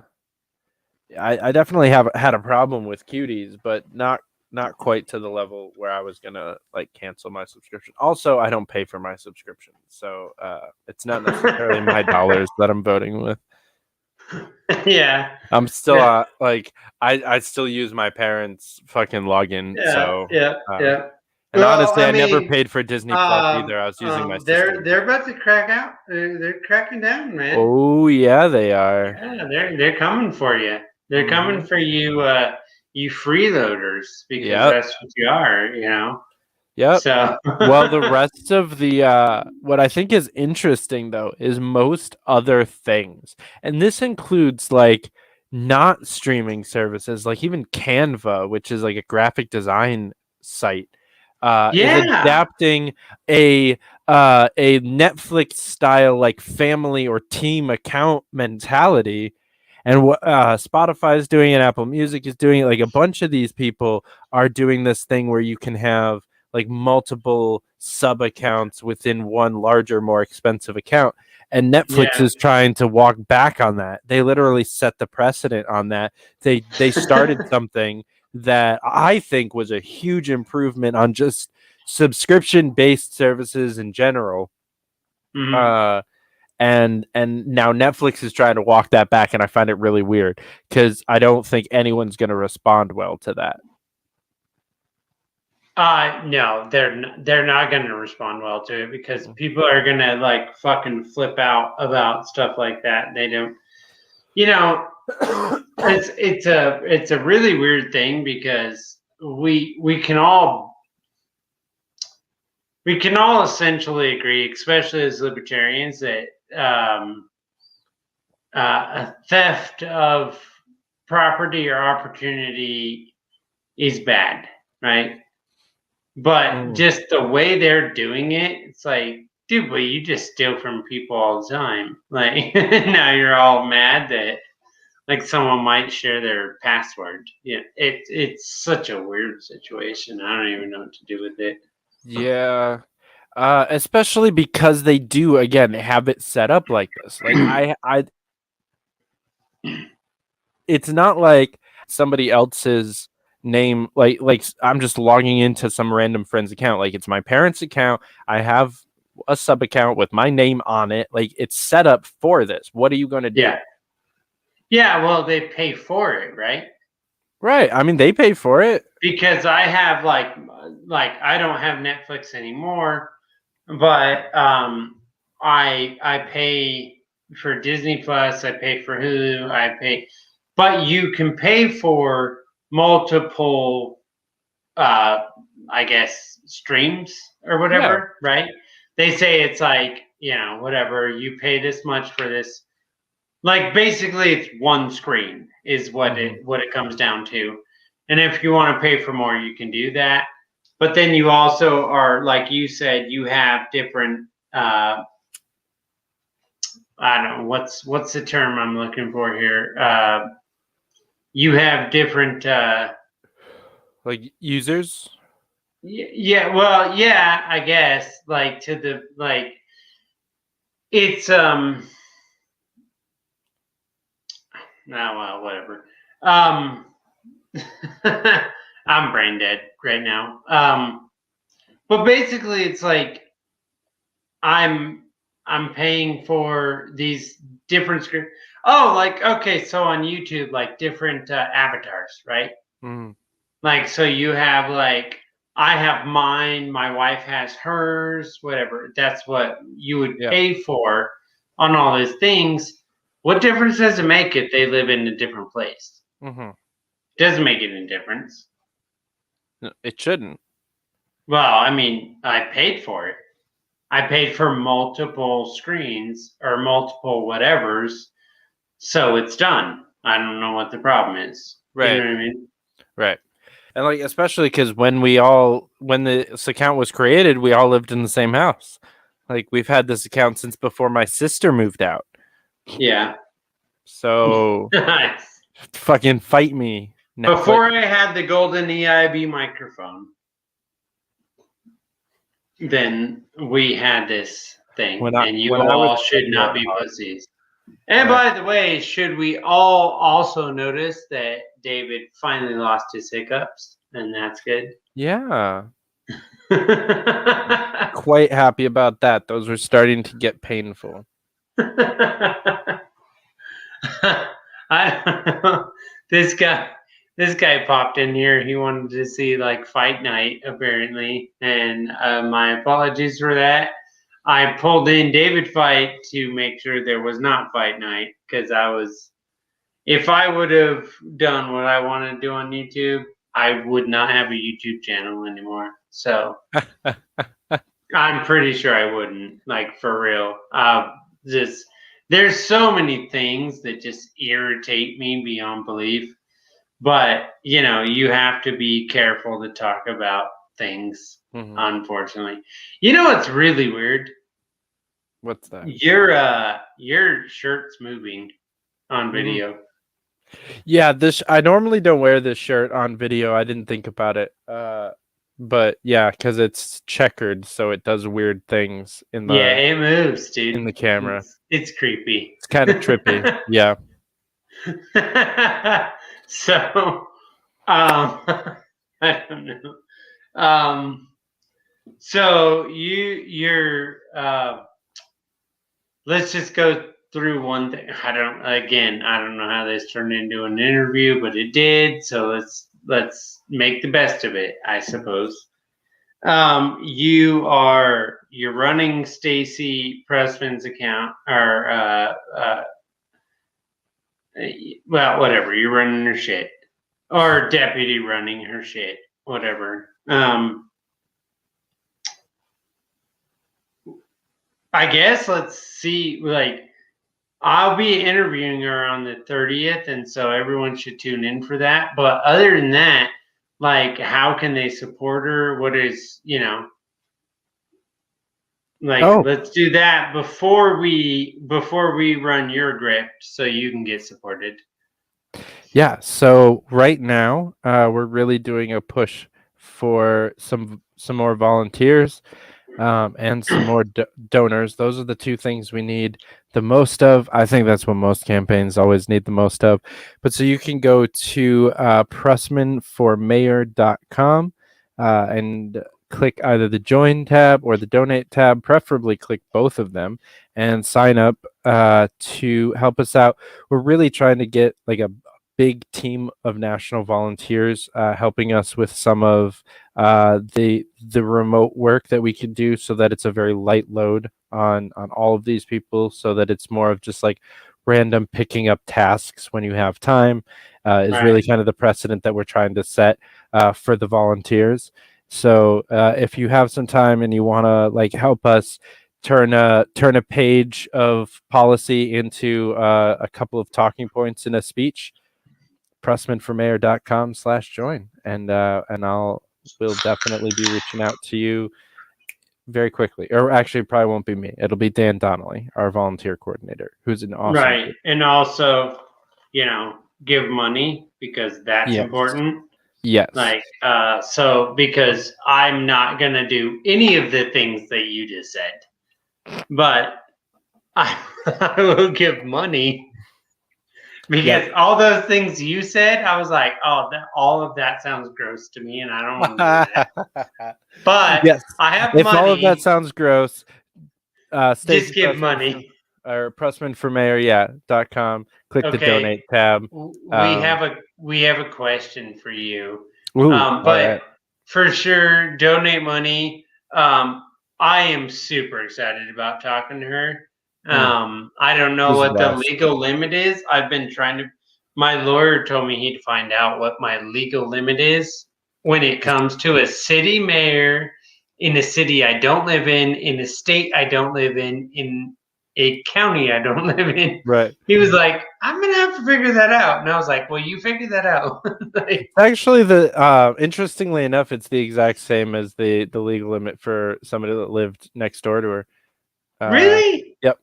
definitely had a problem with cuties, but not quite to the level where I was gonna like cancel my subscription. Also, I don't pay for my subscription, so it's not necessarily my dollars that I'm voting with. Yeah, I'm still like I still use my parents' fucking login. Yeah. And well, honestly, I never paid for Disney Plus either. I was using my sister. They're about to crack out. They're cracking down, man. Oh yeah, they are. Yeah, they're coming for you. They're coming for you, you freeloaders, because that's what you are, Yep. So well, the rest of the what I think is interesting though is most other things. And this includes like not streaming services, like even Canva, which is like a graphic design site, is adapting a Netflix style like family or team account mentality. And what Spotify is doing and Apple Music is doing it. Like a bunch of these people are doing this thing where you can have like multiple sub accounts within one larger, more expensive account. And Netflix is trying to walk back on that. They literally set the precedent on that. They started something that I think was a huge improvement on just subscription based services in general. And now Netflix is trying to walk that back, and I find it really weird because I don't think anyone's going to respond well to that. No, they're not going to respond well to it, because people are going to like fucking flip out about stuff like that. They don't, it's a really weird thing, because we can all essentially agree, especially as libertarians, that a theft of property or opportunity is bad, right? But just the way they're doing it, it's like, dude, but you just steal from people all the time. Like, now you're all mad that like someone might share their password. Yeah, it's such a weird situation. I don't even know what to do with it. Yeah. Especially because they do again have it set up like this. Like I it's not like somebody else's name, like I'm just logging into some random friend's account. Like it's my parents' account. I have a sub account with my name on it. Like it's set up for this. What are you going to do? Yeah, well, they pay for it, right? Right. I mean, they pay for it. Because I have like I don't have Netflix anymore, but I pay for Disney Plus, I pay for Hulu, I pay, but you can pay for multiple I guess streams or whatever, right? They say it's like, whatever, you pay this much for this. Like basically it's one screen is what it comes down to. And if you want to pay for more, you can do that. But then you also are, like you said, you have different I don't know what's the term I'm looking for here. You have different like users. Yeah, well, yeah, I guess like to the like it's well, whatever. I'm brain dead right now. But basically it's like I'm paying for these different screen. Oh, like okay, so on YouTube, like different avatars, right? Mm. Like so, you have like I have mine, my wife has hers, whatever. That's what you would pay for on all those things. What difference does it make if they live in a different place? Mm-hmm. Doesn't make any difference. No, it shouldn't. Well, I mean, I paid for it. I paid for multiple screens or multiple whatevers, so it's done. I don't know what the problem is. Right. You know what I mean? Right. And like especially because when this account was created, we all lived in the same house. Like we've had this account since before my sister moved out. Yeah. So fucking fight me. Netflix. Before I had the golden EIB microphone, then we had this thing, and you all should not be pussies. And by the way, should we all also notice that David finally lost his hiccups, and that's good? Yeah. Quite happy about that. Those were starting to get painful. This guy popped in here. He wanted to see like Fight Night apparently, and my apologies for that. I pulled in David Fight to make sure there was not Fight Night because if I would have done what I want to do on YouTube, I would not have a YouTube channel anymore. So I'm pretty sure I wouldn't, like for real. There's so many things that just irritate me beyond belief. But, you have to be careful to talk about things, unfortunately. You know what's really weird? What's that? Your shirt's moving on video. Yeah, I normally don't wear this shirt on video. I didn't think about it. But yeah, because it's checkered, so it does weird things in the it moves, dude. In the camera. It's creepy. It's kind of trippy. Yeah. So I don't know. So you're let's just go through one thing. I don't know how this turned into an interview, but it did. So let's make the best of it, I suppose. You're running Stacy Pressman's account, or well, whatever. You're running her shit, or deputy running her shit, whatever. I guess let's see. Like, I'll be interviewing her on the 30th, and so everyone should tune in for that. But other than that, like, how can they support her? What is, like, let's do that before we run your grift so you can get supported. Yeah. So right now, we're really doing a push for some more volunteers. And some more donors. Those are the two things we need the most of. I think that's what most campaigns always need the most of. But so you can go to pressmanformayor.com and click either the join tab or the donate tab, preferably click both of them, and sign up to help us out. We're really trying to get like a big team of national volunteers helping us with some of the remote work that we can do, so that it's a very light load on all of these people, so that it's more of just like random picking up tasks when you have time, is really kind of the precedent that we're trying to set for the volunteers. So if you have some time and you want to like help us turn a page of policy into a couple of talking points in a speech, pressmanformayor.com/join, and we'll definitely be reaching out to you very quickly. Or actually, probably won't be me. It'll be Dan Donnelly, our volunteer coordinator, who's an awesome dude. And also, give money, because that's important. Yes. Like, so because I'm not gonna do any of the things that you just said, but I will give money. Because all those things you said, I was like, oh, all of that sounds gross to me, and I don't want to do that. But yes, I have if money. all of that sounds gross, just give money. Or pressmanformayor.com. Click the donate tab. We have a question for you. Ooh, but for sure, donate money. I am super excited about talking to her. I don't know what the legal limit is. I've been trying to. My lawyer told me he'd find out what my legal limit is when it comes to a city mayor in a city I don't live in a state I don't live in a county I don't live in. Right. He was like, I'm gonna have to figure that out. And I was like, well, you figure that out. Actually, interestingly enough, it's the exact same as the legal limit for somebody that lived next door to her. Really? Yep.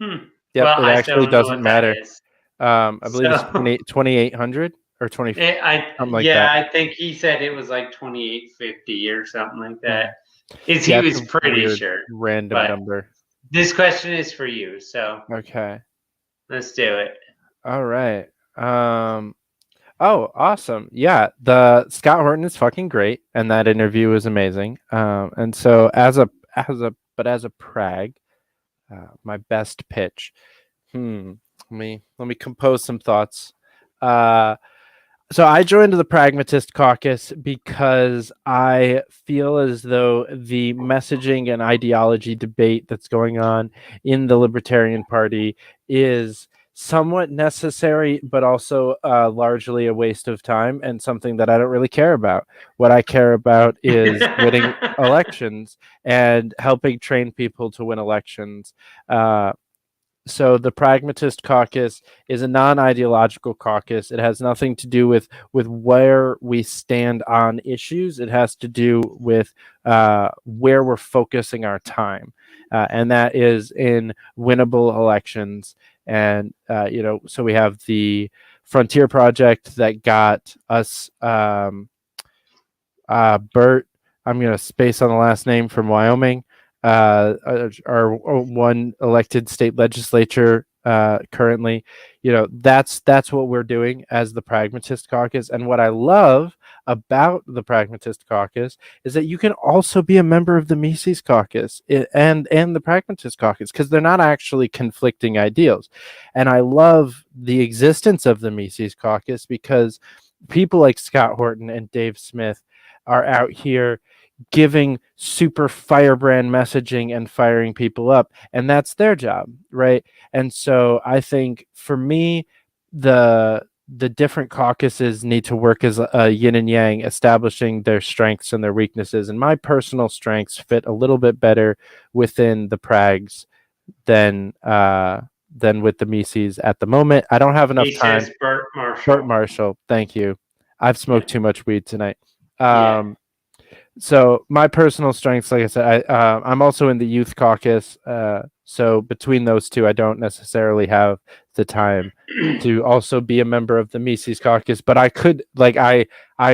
Yep. Well, it actually doesn't matter. I believe it's 2,800 or 20. I think he said it was like 2,850 or something like that. He was pretty sure. Random number. This question is for you, so okay, let's do it. All right. Oh, awesome! Yeah, the Scott Horton is fucking great, and that interview was amazing. And so as a prag, my best pitch. Let me compose some thoughts. So I joined the Pragmatist Caucus because I feel as though the messaging and ideology debate that's going on in the Libertarian Party is somewhat necessary, but also largely a waste of time and something that I don't really care about. What I care about is winning elections and helping train people to win elections. So the Pragmatist Caucus is a non-ideological caucus. It has nothing to do with where we stand on issues. It has to do with where we're focusing our time, and that is in winnable elections. And so we have the Frontier Project that got us Bert. I'm going to space on the last name, from Wyoming. Our one elected state legislature currently. That's what we're doing as the Pragmatist Caucus. And what I love about the Pragmatist Caucus is that you can also be a member of the Mises Caucus and the Pragmatist Caucus, because they're not actually conflicting ideals. And I love the existence of the Mises Caucus because people like Scott Horton and Dave Smith are out here giving super firebrand messaging and firing people up, and that's their job, right? And so I think for me, the different caucuses need to work as a yin and yang, establishing their strengths and their weaknesses. And my personal strengths fit a little bit better within the Prags than with the Mises at the moment. I don't have enough time. Bert Marshall. Thank you. I've smoked too much weed tonight. So my personal strengths, like I said, I'm also in the youth caucus. So between those two, I don't necessarily have the time to also be a member of the Mises caucus, but I could, I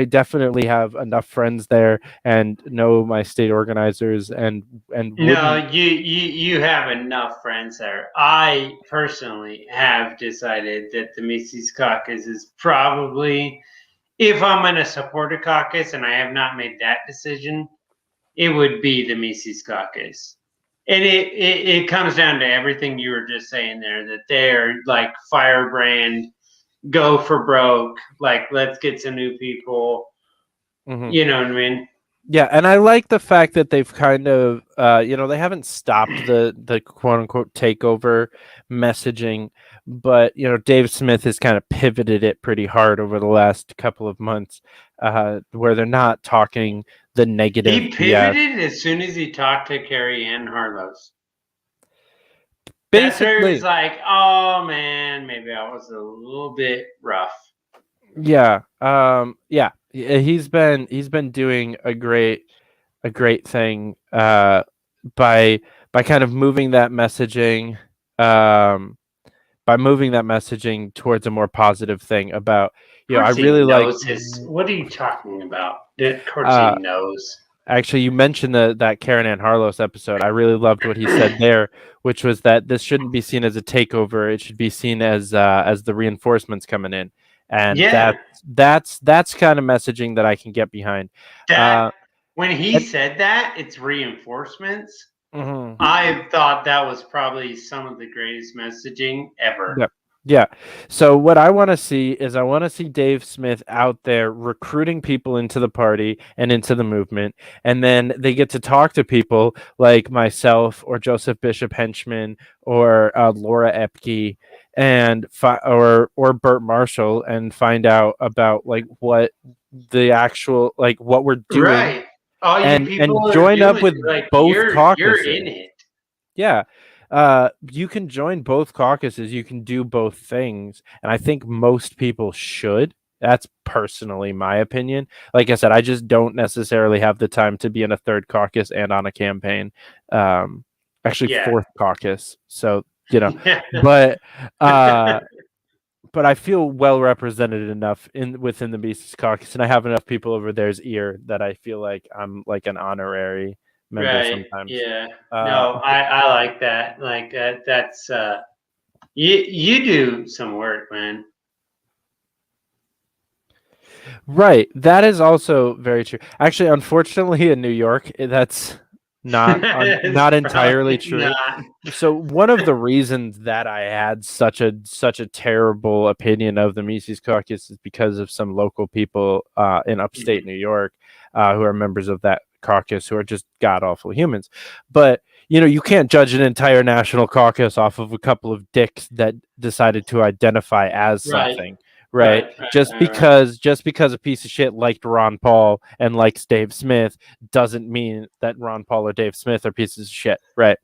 definitely have enough friends there and know my state organizers and No, wouldn't. you have enough friends there. I personally have decided that the Mises Caucus is probably, if I'm going to support a caucus and I have not made that decision, it would be the Mises Caucus. And it comes down to everything you were just saying there, that they're like firebrand, go for broke, like let's get some new people. Mhm. You know what I mean? Yeah, and I like the fact that they've kind of, they haven't stopped the quote unquote takeover messaging, but Dave Smith has kind of pivoted it pretty hard over the last couple of months, where they're not talking the negative He BS. pivoted as soon as he talked to Carrie Ann Harlos. That's where he was Basically, like, "Oh man, maybe I was a little bit rough." yeah, he's been doing a great thing, by kind of moving that messaging, um by moving that messaging towards a more positive thing about, Of I course, he really like. knows his. What are you talking about? Of course, he uh knows. Actually, you mentioned that Karen Ann Harlos episode. I really loved what he said there, which was that this shouldn't be seen as a takeover. It should be seen as the reinforcements coming in, and Yeah, that's kind of messaging that I can get behind. that uh when he and, said that, it's reinforcements. mhm. I thought that was probably some of the greatest messaging ever. Yeah. Yeah. So what I want to see is I want to see Dave Smith out there recruiting people into the party and into the movement. And then they get to talk to people like myself or Joseph Bishop Henchman or Laura Epke and or Burt Marshall and find out about like what the actual like what we're doing Right. All you and people are join up doing, with like both you're in caucuses. it. Yeah. You can join both caucuses. You can do both things. And I think most people should. That's personally my opinion. Like I said, I just don't necessarily have the time to be in a third caucus and on a campaign. Actually, Yeah. fourth caucus. So, but uh, but I feel well represented enough within the Mises caucus, and I have enough people over there's ear that I feel like I'm like an honorary member Right. sometimes. Yeah. Uh, No, I like that. Like that's you do some work, man. Right. That is also very true. Actually, unfortunately, in New York, that's It's not entirely probably true. not. So one of the reasons that I had such a terrible opinion of the Mises Caucus is because of some local people in upstate New York who are members of that caucus who are just god awful humans. But you can't judge an entire national caucus off of a couple of dicks that decided to identify as Right. something. Right. Right. Right. Just Right. Right. because a piece of shit liked Ron Paul and likes Dave Smith doesn't mean that Ron Paul or Dave Smith are pieces of shit. Right.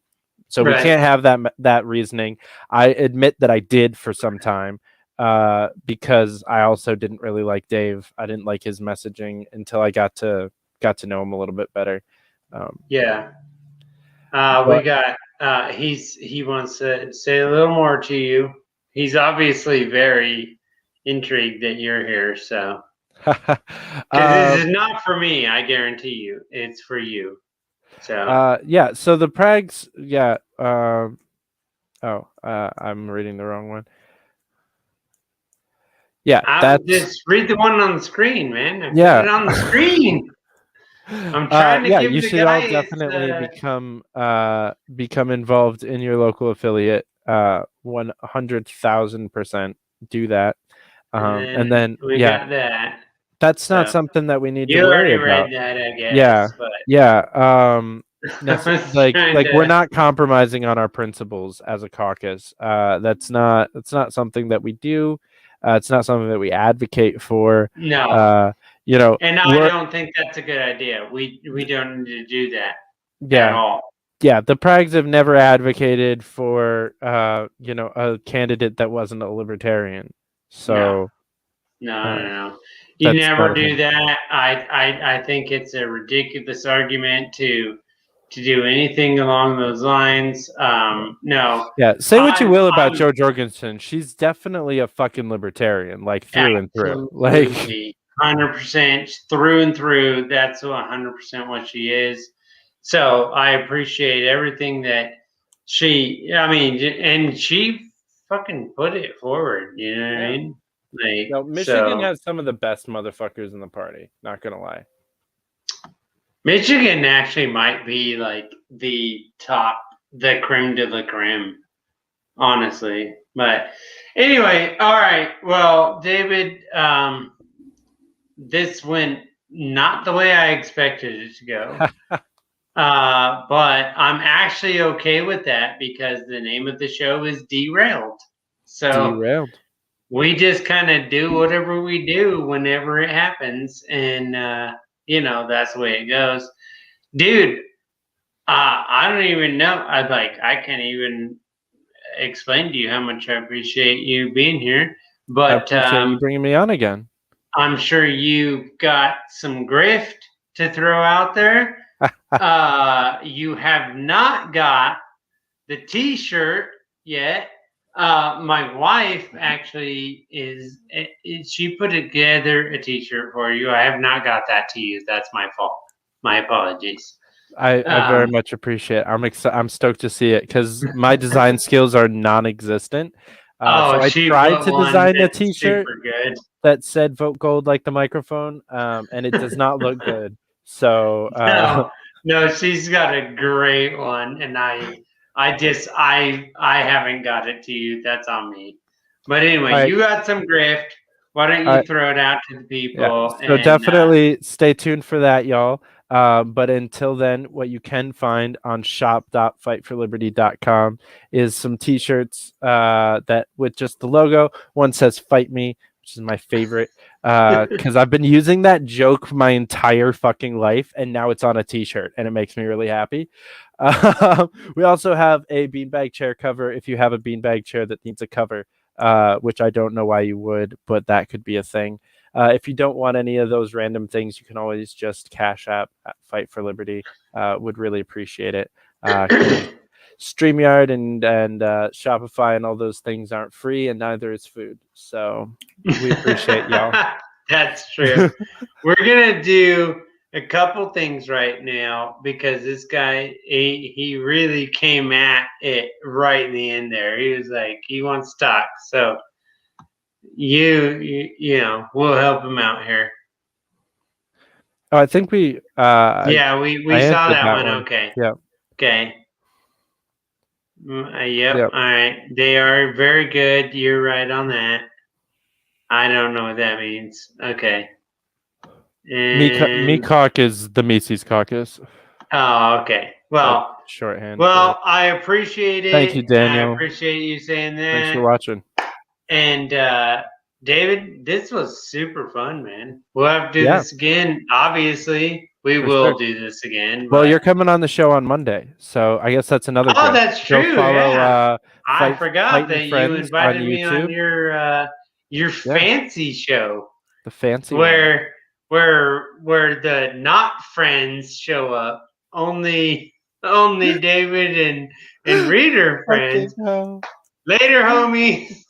So we Right. can't have that reasoning. I admit that I did for some time, because I also didn't really like Dave. I didn't like his messaging until I got to know him a little bit better. Yeah. We But got he wants to say a little more to you. He's obviously very intrigued that you're here, so because this is um, not for me, I guarantee you. It's for you. So yeah. So the Prags, yeah. I'm reading the wrong one. Yeah, I'll that's just read the one on the screen, man. I put yeah. it on the screen. I'm trying to Yeah, give you the should all guys definitely become involved in your local affiliate. 100,000% do that. And and then we yeah, got that. that's not So something that we need to you worry already about. read that, I Yeah, guess, but yeah. I was trying Like we're to not compromising on our principles as a caucus. That's not something that we do. It's not something that we advocate for. no. Uh, you know, And I we're don't think that's a good idea. We don't need to do that at yeah, all. yeah, the Prags have never advocated for a candidate that wasn't a libertarian. No, So no, uh, no, no. You never do that. I think it's a ridiculous argument to do anything along those lines. No. Yeah, say what you will about Jo Jorgensen. She's definitely a fucking libertarian, like through and through. Like 100% through and through. That's 100% what she is. So I appreciate everything that and she fucking put it forward. You know what I mean? Like, no, Michigan has some of the best motherfuckers in the party. Not gonna lie. Michigan actually might be like the top, the creme de la creme, honestly. But anyway, all right. Well, David, this went not the way I expected it to go. But I'm actually okay with that because the name of the show is Derailed. So Derailed. We just kind of do whatever we do whenever it happens, and that's the way it goes, dude. I don't even know. I can't even explain to you how much I appreciate you being here. But I appreciate you bringing me on again. I'm sure you got some grift to throw out there. You have not got the T-shirt yet. My wife actually she put together a T-shirt for you. I have not got that to you. That's my fault. My apologies. I very much appreciate it. I'm stoked to see it because my design skills are non-existent. So I tried to design a T-shirt that said "Vote Gold" like the microphone, and it does not look good. So no, she's got a great one, and I haven't got it to you. That's on me. But anyway, you got some grift. Why don't you throw it out to the people? Yeah. So definitely stay tuned for that, y'all. But until then, what you can find on shop.fightforliberty.com is some T-shirts that with just the logo. One says "Fight Me," which is my favorite because I've been using that joke my entire fucking life, and now it's on a T-shirt, and it makes me really happy. We also have a beanbag chair cover. If you have a beanbag chair that needs a cover, which I don't know why you would, but that could be a thing. If you don't want any of those random things, you can always just Cash App at Fight for Liberty. Would really appreciate it. StreamYard and Shopify and all those things aren't free, and neither is food. So we appreciate y'all. That's true. We're gonna do a couple things right now because this guy he really came at it right in the end there. He was like, he wants to talk. So you know, we'll help him out here. Oh, I think we we saw that one. Okay. Yeah. Okay. Yep. All right. They are very good. You're right on that. I don't know what that means. Okay. MECOC is the Mises Caucus. Oh, okay. Well, shorthand. Well, I appreciate it. Thank you, Daniel. I appreciate you saying that. Thanks for watching. And David, this was super fun, man. We'll have to do this again. Obviously, we will do this again. Well, you're coming on the show on Monday, so I guess that's another. Oh, that's true. Follow, I forgot that you invited me on your fancy show. The fancy where the not friends show up. Only David and Reader friends. Later, homies.